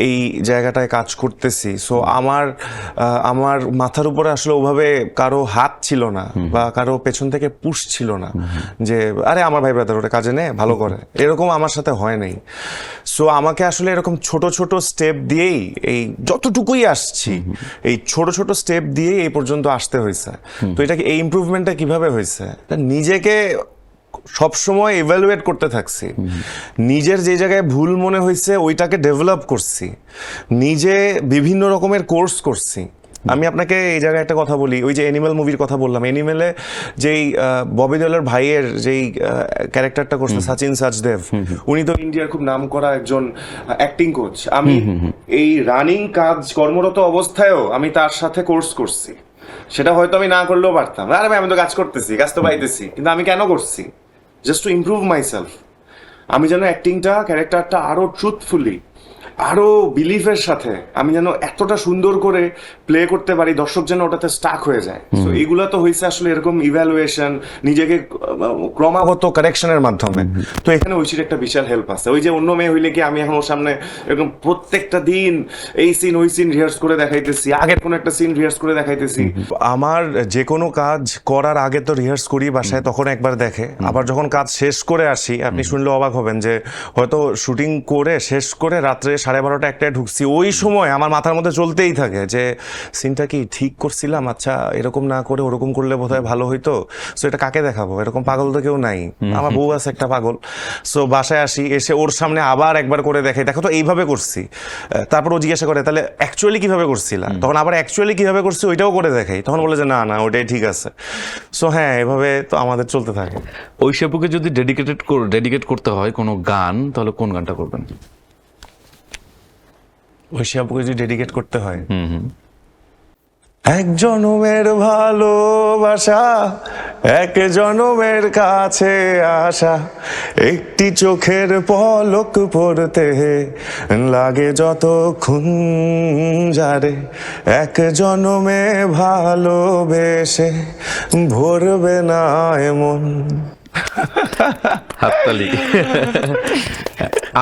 এই জায়গাটায় কাজ করতেছি। সো আমার মাথার উপরে আসলে ওভাবে কারো হাত ছিল না বা কারো পেছন থেকে পুশ ছিল না যে আরে আমার ভাই ব্রাদার ওটা কাজে নে, ভালো করে, এরকম আমার সাথে হয় নাই। সো আমাকে আসলে এরকম ছোট ছোট স্টেপ দিয়েই, এই যতটুকুই আসছি এই ছোট ছোট স্টেপ দিয়েই এই পর্যন্ত আসতে হয়েছে। তো এটাকে, এই ইমপ্রুভমেন্টটা কিভাবে হয়েছে, নিজেকে সবসময় ইভ্যালুয়েট করতে থাকছি, নিজের যে জায়গায় ভুল মনে হয়েছে ওইটাকে ডেভেলপ করছি, নিজে বিভিন্ন রকমের কোর্স করছি। আমি আপনাকে এই জায়গায় একটা কথা বলি, ওই যে অ্যানিমেল মুভির কথা বললাম, অ্যানিমেলে যেই ববি দেওলের ভাইয়ের যেই ক্যারেক্টারটা করছে সচিন সাচদেব, উনি তো ইন্ডিয়ার খুব নামকরা একজন অ্যাক্টিং কোচ। আমি এই রানিং কাজ কর্মরত অবস্থায়ও আমি তার সাথে কোর্স করছি। সেটা হয়তো আমি না করলেও পারতাম, আরে ভাই আমি তো কাজ করতেছি, কাজ তো পাইতেছি, কিন্তু আমি কেন করছি? Just to improve myself. আমি যেন অ্যাক্টিংটা, ক্যারেক্টারটা আরো ট্রুথফুলি, আরো বিলিফের সাথে আমি যেন এতটা সুন্দর করে প্লে করতে পারি, দর্শক যেন ওটাতে স্টাক হয়ে যায়। তো এইগুলো তো হয়েছে আসলে এরকম ইভ্যালুয়েশন, নিজেকে ক্রমাগত কারেকশনের মাধ্যমে। তো এখানে ঐশীর একটা বিশাল হেল্প আছে। ওই যে অন্য মেয়ে হইলে কি আমি এখন ওর সামনে এরকম প্রত্যেকটা দিন এই সিন ওই সিন রিহার্স করে দেখাইতেছি, আগের কোনো একটা সিন রিহার্স করে দেখাইতেছি। আমার যে কোনো কাজ করার আগে তো রিহার্স করি বাসায়, তখন একবার দেখে, আবার যখন কাজ শেষ করে আসি, আপনি শুনলে অবাক হবেন যে হয়তো শুটিং করে শেষ করে রাত্রে 12:30 1টায় ঢুকছি, ওই সময় আমার মাথার মধ্যে চলতেই থাকে যে সিনটা কি ঠিক করছিলাম, আচ্ছা এরকম না করে ওরকম করলে বোধহয় ভালো হইতো, সো এটা কাকে দেখাবো, এরকম পাগল তো কেউ নাই, আমার বউ আছে একটা পাগল। সো বাসায় আসি, এসে ওর সামনে আবার একবার করে দেখাই, দেখো তো এইভাবে করছি। তারপর ও জিজ্ঞাসা করে তাহলে অ্যাকচুয়ালি কিভাবে করছিলাম, তখন আবার অ্যাকচুয়ালি কিভাবে করছি ওইটাও করে দেখাই, তখন বলে যে না না ওটাই ঠিক আছে। সো হ্যাঁ, এভাবে তো আমাদের চলতে থাকে। ঐশী আপুকে যদি ডেডিকেট করতে হয় কোনো গান, তাহলে কোন গানটা করবেন? ঐশী আপুকে যদি ডেডিকেট করতে হয়, এক জনমের ভালোবাসা, এক জনমের কাছে আসা, একটি চোখের পলক পড়তে লাগে যতক্ষণ যারে, এক জনমে ভালোবেসে ভরবে না এমন। হাততালি।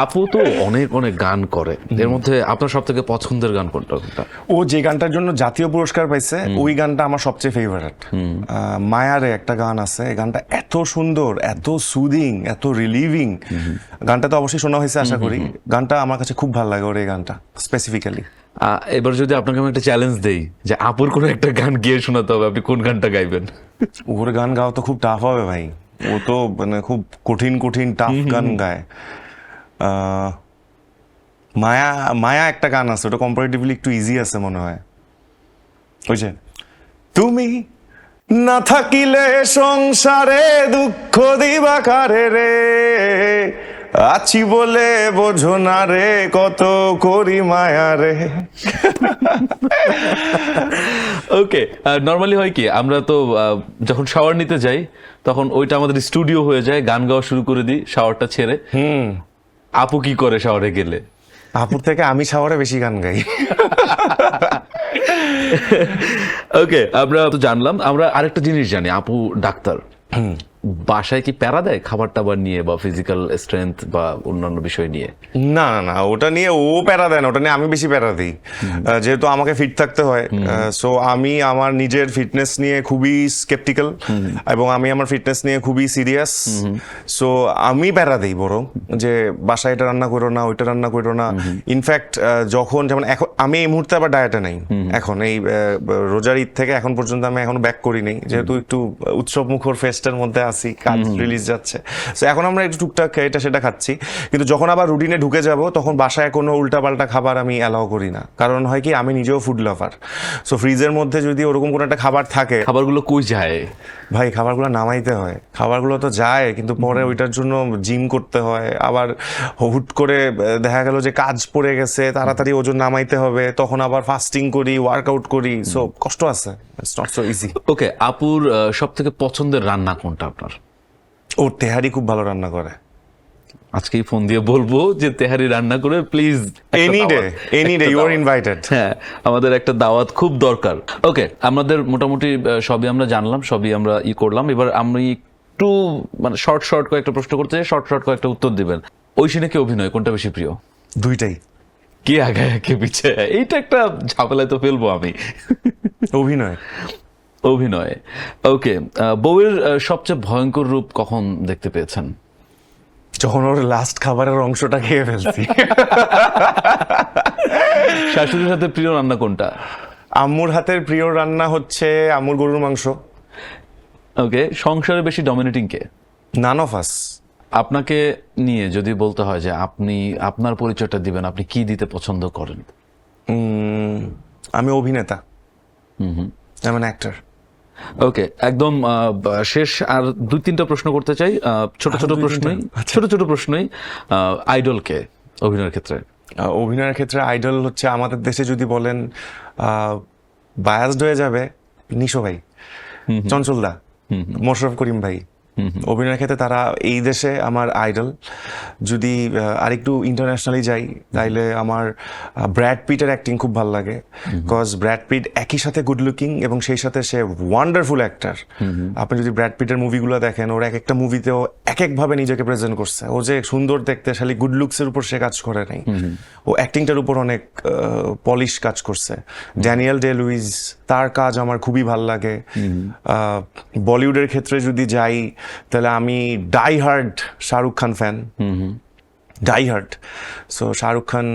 আপু তো অনেক অনেক গান করে, এর মধ্যে আপনার সব থেকে পছন্দের গান কোনটা? ও যে গানটার জন্য জাতীয় পুরস্কার পাইছে ওই গানটা আমার সবচেয়ে ফেভারিট। মায়ারে একটা গান আছে, এই গানটা এত সুন্দর, এত সুদিং, এত রিলিভিং। গানটা তো অবশ্যই শোনা হয়েছে আশা করি। গানটা আমার কাছে খুব ভালো লাগে ওর এই গানটা স্পেসিফিক্যালি। এবার যদি আপনাকে আমি একটা চ্যালেঞ্জ দেই যে আপুর কোনো একটা গান গিয়ে শোনাতে হবে, আপনি কোন গানটা গাইবেন? ওর গান গাওয়া তো খুব টাফ হবে ভাই, ও তো মানে খুব কঠিন কঠিন টাফ গান গায়। মায়া মায়া একটা গান আছে, ওটা কম্পারেটিভলি একটু ইজি আছে মনে হয়। ওই যে তুমি না থাকিলে সংসারে দুঃখ দিবা কারে রে, আছি বলে বোঝো না রে কত করি মায়া রে। ওকে, নর্মালি হয় কি, আমরা তো যখন শাওয়ার নিতে যাই তখন ওইটা আমাদের স্টুডিও হয়ে যায়, গান গাওয়া শুরু করে দিই শাওয়ারটা ছেড়ে। আপু কি করে শাওয়ারে গেলে? আপুর থেকে আমি শাওয়ারে বেশি গান গাই। ওকে, আমরা তো জানলাম। আমরা আরেকটা জিনিস জানি, আপু ডাক্তার। বাসায় কি প্যারা দেয় খাবার টাবার নিয়ে বা ফিজিক্যাল স্ট্রেংথ বা অন্যান্য বিষয় নিয়ে? না না না, ওটা নিয়ে ও প্যারা দেয় না, ওটা নিয়ে আমি বেশি প্যারা দিই। যেহেতু আমাকে ফিট থাকতে হয়, সো আমি আমার নিজের ফিটনেস নিয়ে খুবই স্কেপটিক্যাল এবং আমি আমার ফিটনেস নিয়ে খুবই সিরিয়াস। সো আমি প্যারা দিই বরং, যে বাসায় এটা রান্না করো না, ওইটা রান্না করো না। ইনফ্যাক্ট যখন যেমন এখন আমি এই মুহূর্তে আবার ডায়েটে নাই, এখন এই রোজার ঈদ থেকে এখন পর্যন্ত আমি এখনো ব্যাক করি নাই, যেহেতু একটু উৎসব মুখর ফেস্টের মধ্যে আছি, কাজ রিলিজ যাচ্ছে। সো এখন আমরা একটু টুকটাক এটা সেটা খাচ্ছি, কিন্তু যখন আবার রুটিনে ঢুকে যাব তখন বাসায় কোনো উল্টাপাল্টা খাবার আমি অ্যালাউ করি না। কারণ হয় কি, আমি নিজেও ফুড লাভার। সো ফ্রিজের মধ্যে যদি ওরকম কোনো একটা খাবার থাকে, খাবারগুলো কই যায় ভাই খাবারগুলো নামাইতে হয়। খাবারগুলো তো যায়, কিন্তু পরে ওইটার জন্য জিম করতে হয়, আবার হুট করে দেখা গেল যে কাজ পড়ে গেছে, তাড়াতাড়ি ওজন নামাইতে হবে, তখন আবার ফাস্টিং করি, ওয়ার্কআউট করি। সো কষ্ট আছে, ইটস নট সো ইজি। ওকে, আপুর সব থেকে পছন্দের রান্না কোনটা আপনার? ও তেহারি খুব ভালো রান্না করে। আজকেই ফোন দিয়ে বলবো যে তেহারি রান্না করে please. Any day you are invited. হ্যাঁ, আমাদের একটা দাওয়াত খুব দরকার। ওকে, আমাদের মোটামুটি সবই আমরা জানলাম, সবই আমরা করলাম। এবার আমি একটু মানে শর্ট কয়েকটা প্রশ্ন করতে চাই, শর্ট কয়েকটা উত্তর দিবেন। ঐশী নাকি অভিনয়, কোনটা বেশি প্রিয়? দুইটাই। কে আগে কে পিছে, এইটা একটা ঝামেলায় তো ফেলবো আমি। অভিনয়। ওকে, বউয়ের সবচেয়ে ভয়ঙ্কর রূপ কখন দেখতে পেয়েছেন? যখন ওর লাস্ট খাবারের অংশটা খেয়ে ফেলছি। শাশুড়ির সাথে প্রিয় রান্না কোনটা? আম্মুর হাতের প্রিয় রান্না হচ্ছে আম্মুর গরুর মাংস। ওকে, সংসারে বেশি dominating K? None of us. আপনাকে নিয়ে যদি বলতে হয় যে আপনি আপনার পরিচয়টা দিবেন, আপনি কি দিতে পছন্দ করেন? আমি অভিনেতা, আমি অ্যাক্টর। ওকে, একদম শেষ আর 2-3টা প্রশ্ন করতে চাই, ছোট ছোট প্রশ্নই, ছোট ছোট প্রশ্নই। আইডলকে অভিনয়ের ক্ষেত্রে? অভিনয়ের ক্ষেত্রে আইডল হচ্ছে আমাদের দেশে যদি বলেন বায়াসড হয়ে যাবে নিশো ভাই, চঞ্চলদা, মোশাররফ করিম ভাই। অভিনয়ের ক্ষেত্রে তারা এই দেশে আমার আইডল। যদি আরেকটু ইন্টারন্যাশনালি যাই তাইলে আমার ব্র্যাড পিটের অ্যাক্টিং খুব ভালো লাগে, বিকজ ব্র্যাড পিট একই সাথে গুড লুকিং এবং সেই সাথে সে ওয়ান্ডারফুল অ্যাক্টার। আপনি যদি ব্র্যাড পিটের মুভিগুলো দেখেন, ওর এক একটা মুভিতেও এক একভাবে নিজেকে প্রেজেন্ট করছে। ও যে সুন্দর দেখতে, খালি গুড লুকসের উপর সে কাজ করে নাই, ও অ্যাক্টিংটার উপর অনেক পলিশ কাজ করছে। ড্যানিয়েল ডে লুইস, তার কাজ আমার খুবই ভাল লাগে। বলিউডের ক্ষেত্রে যদি যাই তাহলে আমি die hard Shahrukh Khan fan, die hard. So Shahrukh Khan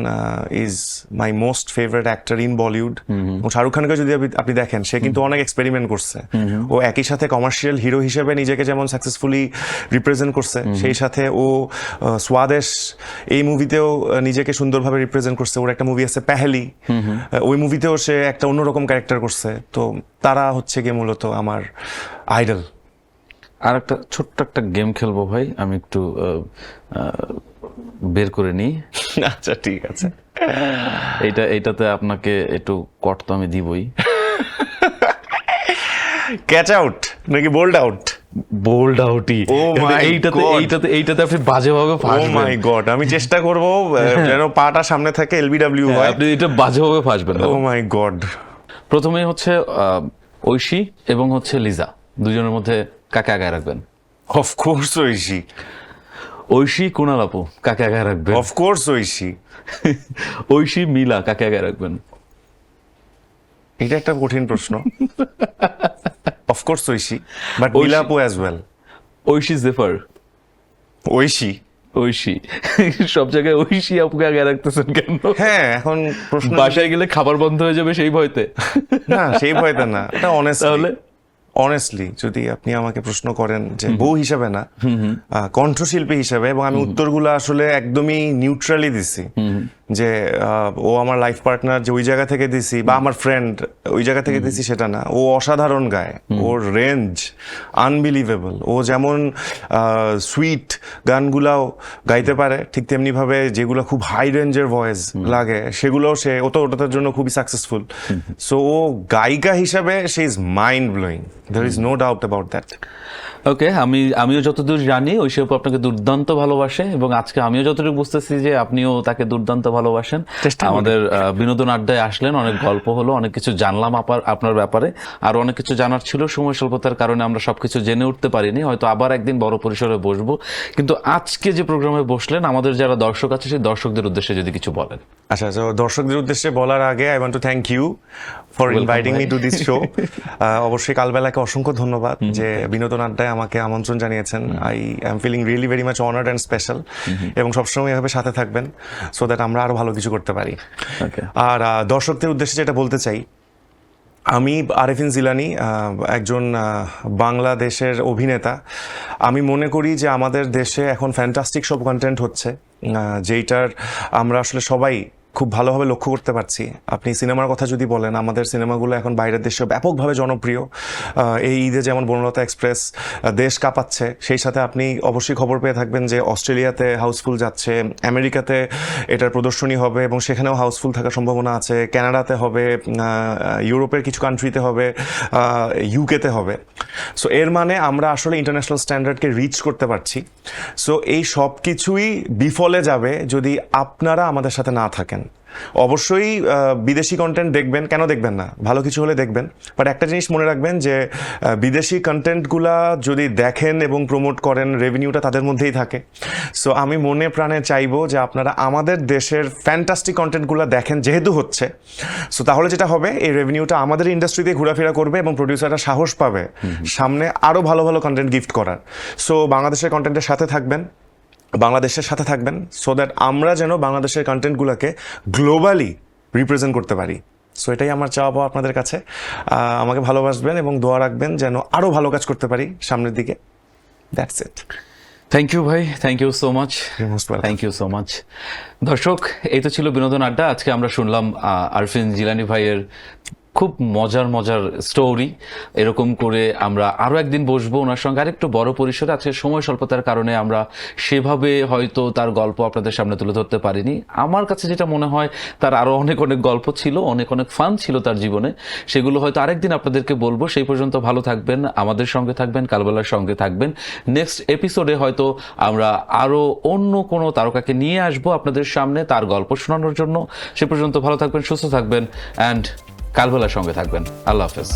is my most favourite actor in Bollywood. Shahrukh খানকে যদি আপনি দেখেন, সে কিন্তু অনেক এক্সপেরিমেন্ট করছে। ও একই সাথে কমার্শিয়াল হিরো হিসেবে নিজেকে যেমন সাকসেসফুলি রিপ্রেজেন্ট করছে, সেই সাথে ও স্বাদেশ এই মুভিতেও নিজেকে সুন্দরভাবে রিপ্রেজেন্ট করছে। ওর একটা মুভি আছে পেহেলি, ওই মুভিতেও সে একটা অন্যরকম ক্যারেক্টার করছে। তো তারা হচ্ছে গিয়ে মূলত আমার আইডল। আর একটা ছোট্ট একটা গেম খেলবো ভাই, আমি একটু বের করে নিই। আচ্ছা ঠিক আছে। এইটাতে আপনাকে একটু কট তো আমি দিবই। ক্যাচ আউট নাকি বোল্ড আউট? বোল্ড আউটই। Oh my God! এইটাতে আপনি বাজেভাবে ও ফাঁসবেন। মাই গড, আমি চেষ্টা করব যেন পাটা সামনে থাকে, এলবিডব্লিউ হয়। আপনি এটা বাজেভাবে ফাঁসবেন না। ও মাই গড। প্রথমেই হচ্ছে ঐশী এবং হচ্ছে লিজা, দুজনের মধ্যে কাকে আগায় রাখবেন? অফকোর্স ঐশী। ঐশী কুণাল আপু, কাকে আগায় রাখবেন? অফকোর্স ঐশী। ঐশী মিলা, কাকে আগায় রাখবেন? এটা একটা কঠিন প্রশ্ন। অফকোর্স ঐশী, বাট মিলাপু অ্যাজ ওয়েল। ঐশী জেফার? ঐশী। ঐশী। সব জায়গায় ঐশী আপুকে আগায় রাখতেছেন কেন? হ্যাঁ, এখন প্রশ্ন বাসায় গেলে খাবার বন্ধ হয়ে যাবে সেই ভয়তে? না, সেই ভয়তে না, এটা তাহলে অনেস্টলি যদি আপনি আমাকে প্রশ্ন করেন যে বউ হিসেবে না, কণ্ঠশিল্পী হিসেবে, এবং আমি উত্তরগুলো আসলে একদমই নিউট্রালি দিছি, যে ও আমার লাইফ পার্টনার যে ওই জায়গা থেকে দিছি, বা আমার ফ্রেন্ড ওই জায়গা থেকে দিছি, সেটা না। ও অসাধারণ গায়, ওর রেঞ্জ আনবিলিভেবল। ও যেমন সুইট গানগুলাও গাইতে পারে, ঠিক তেমনি ভাবে যেগুলো খুব হাই রেঞ্জের ভয়েস লাগে সেগুলোও সে ওটার জন্য খুবই সাকসেসফুল। সো ও গায়িকা হিসাবে she is mind blowing, there is no doubt about that. ওকে, আমিও যতদূর জানি ঐশী আপু আপনাকে দুর্দান্ত ভালোবাসে, এবং আজকে আমিও যতটুকু বুঝতেছি যে আপনিও তাকে দুর্দান্ত ভালোবাসেন। আমাদের বিনোদন আড্ডায় আসলেন, অনেক গল্প হলো, অনেক কিছু জানলাম আপনার ব্যাপারে। আর অনেক কিছু জানার ছিল, সময় স্বল্পতার কারণে আমরা সবকিছু জেনে উঠতে পারিনি। হয়তো আবার একদিন বড় পরিসরে বসবো। কিন্তু আজকে যে প্রোগ্রামে বসলেন, আমাদের যারা দর্শক আছে সেই দর্শকদের উদ্দেশ্যে যদি কিছু বলেন। আচ্ছা, তো দর্শকদের উদ্দেশ্যে বলার আগে I want to thank you for inviting me to this show. অবশ্যই কালবেলাকে অসংখ্য ধন্যবাদ যে বিনোদন আড্ডায় আমাকে আমন্ত্রণ জানিয়েছেন। I am feeling really very much honoured and special, এবং সবসময় এভাবে সাথে থাকবেন সো দ্যাট আমরা আরো ভালো কিছু করতে পারি। আর দর্শকদের উদ্দেশ্যে যেটা বলতে চাই, আমি আরেফিন জিলানী, একজন বাংলাদেশের অভিনেতা। আমি মনে করি যে আমাদের দেশে এখন ফ্যান্টাস্টিক সব কন্টেন্ট হচ্ছে, যেইটার আমরা আসলে সবাই খুব ভালোভাবে লক্ষ্য করতে পারছি। আপনি সিনেমার কথা যদি বলেন, আমাদের সিনেমাগুলো এখন বাইরের দেশে ব্যাপকভাবে জনপ্রিয়। এই ঈদে যেমন বনলতা এক্সপ্রেস দেশ কাঁপাচ্ছে, সেই সাথে আপনি অবশ্যই খবর পেয়ে থাকবেন যে অস্ট্রেলিয়াতে হাউসফুল যাচ্ছে, আমেরিকাতে এটার প্রদর্শনী হবে এবং সেখানেও হাউসফুল থাকার সম্ভাবনা আছে, কানাডাতে হবে, ইউরোপের কিছু কান্ট্রিতে হবে, ইউকেতে হবে। সো এর মানে আমরা আসলে ইন্টারন্যাশনাল স্ট্যান্ডার্ডকে রিচ করতে পারছি। সো এই সব কিছুই বিফলে যাবে যদি আপনারা আমাদের সাথে না থাকেন। অবশ্যই বিদেশি কন্টেন্ট দেখবেন, কেন দেখবেন না, ভালো কিছু হলে দেখবেন। বাট একটা জিনিস মনে রাখবেন যে বিদেশি কন্টেন্টগুলা যদি দেখেন এবং প্রমোট করেন, রেভিনিউটা তাদের মধ্যেই থাকে। সো আমি মনে প্রাণে চাইবো যে আপনারা আমাদের দেশের ফ্যান্টাস্টিক কন্টেন্টগুলো দেখেন, যেহেতু হচ্ছে। সো তাহলে যেটা হবে, এই রেভিনিউটা আমাদের ইন্ডাস্ট্রিতে ঘোরাফেরা করবে এবং প্রডিউসাররা সাহস পাবে সামনে আরও ভালো ভালো কন্টেন্ট গিফট করার। সো বাংলাদেশের কন্টেন্টের সাথে থাকবেন, বাংলাদেশের সাথে থাকবেন, সো দ্যাট আমরা যেন বাংলাদেশের কন্টেন্টগুলোকে গ্লোবালি রিপ্রেজেন্ট করতে পারি। সো এটাই আমার চাওয়া পাওয়া আপনাদের কাছে। আমাকে ভালোবাসবেন এবং দোয়া রাখবেন যেন আরও ভালো কাজ করতে পারি সামনের দিকে। That's it. থ্যাংক ইউ ভাই, thank you so much, Most welcome. Thank you so much. দর্শক, এই তো ছিল বিনোদন আড্ডা। আজকে আমরা শুনলাম আরফিন জিলানী ভাইয়ের খুব মজার মজার স্টোরি। এরকম করে আমরা আরও একদিন বসবো ওনার সঙ্গে আরেকটু বড় পরিসরে। আজকে সময় স্বল্পতার কারণে আমরা সেভাবে হয়তো তার গল্প আপনাদের সামনে তুলে ধরতে পারিনি। আমার কাছে যেটা মনে হয়, তার আরও অনেক অনেক গল্প ছিল, অনেক অনেক ফান ছিল তার জীবনে। সেগুলো হয়তো আরেকদিন আপনাদেরকে বলবো। সেই পর্যন্ত ভালো থাকবেন, আমাদের সঙ্গে থাকবেন, কালবেলার সঙ্গে থাকবেন। নেক্সট এপিসোডে হয়তো আমরা আরও অন্য কোনো তারকাকে নিয়ে আসবো আপনাদের সামনে তার গল্প শোনানোর জন্য। সে পর্যন্ত ভালো থাকবেন, সুস্থ থাকবেন, অ্যান্ড কালবেলার সঙ্গে থাকবেন। আল্লাহ হাফেজ।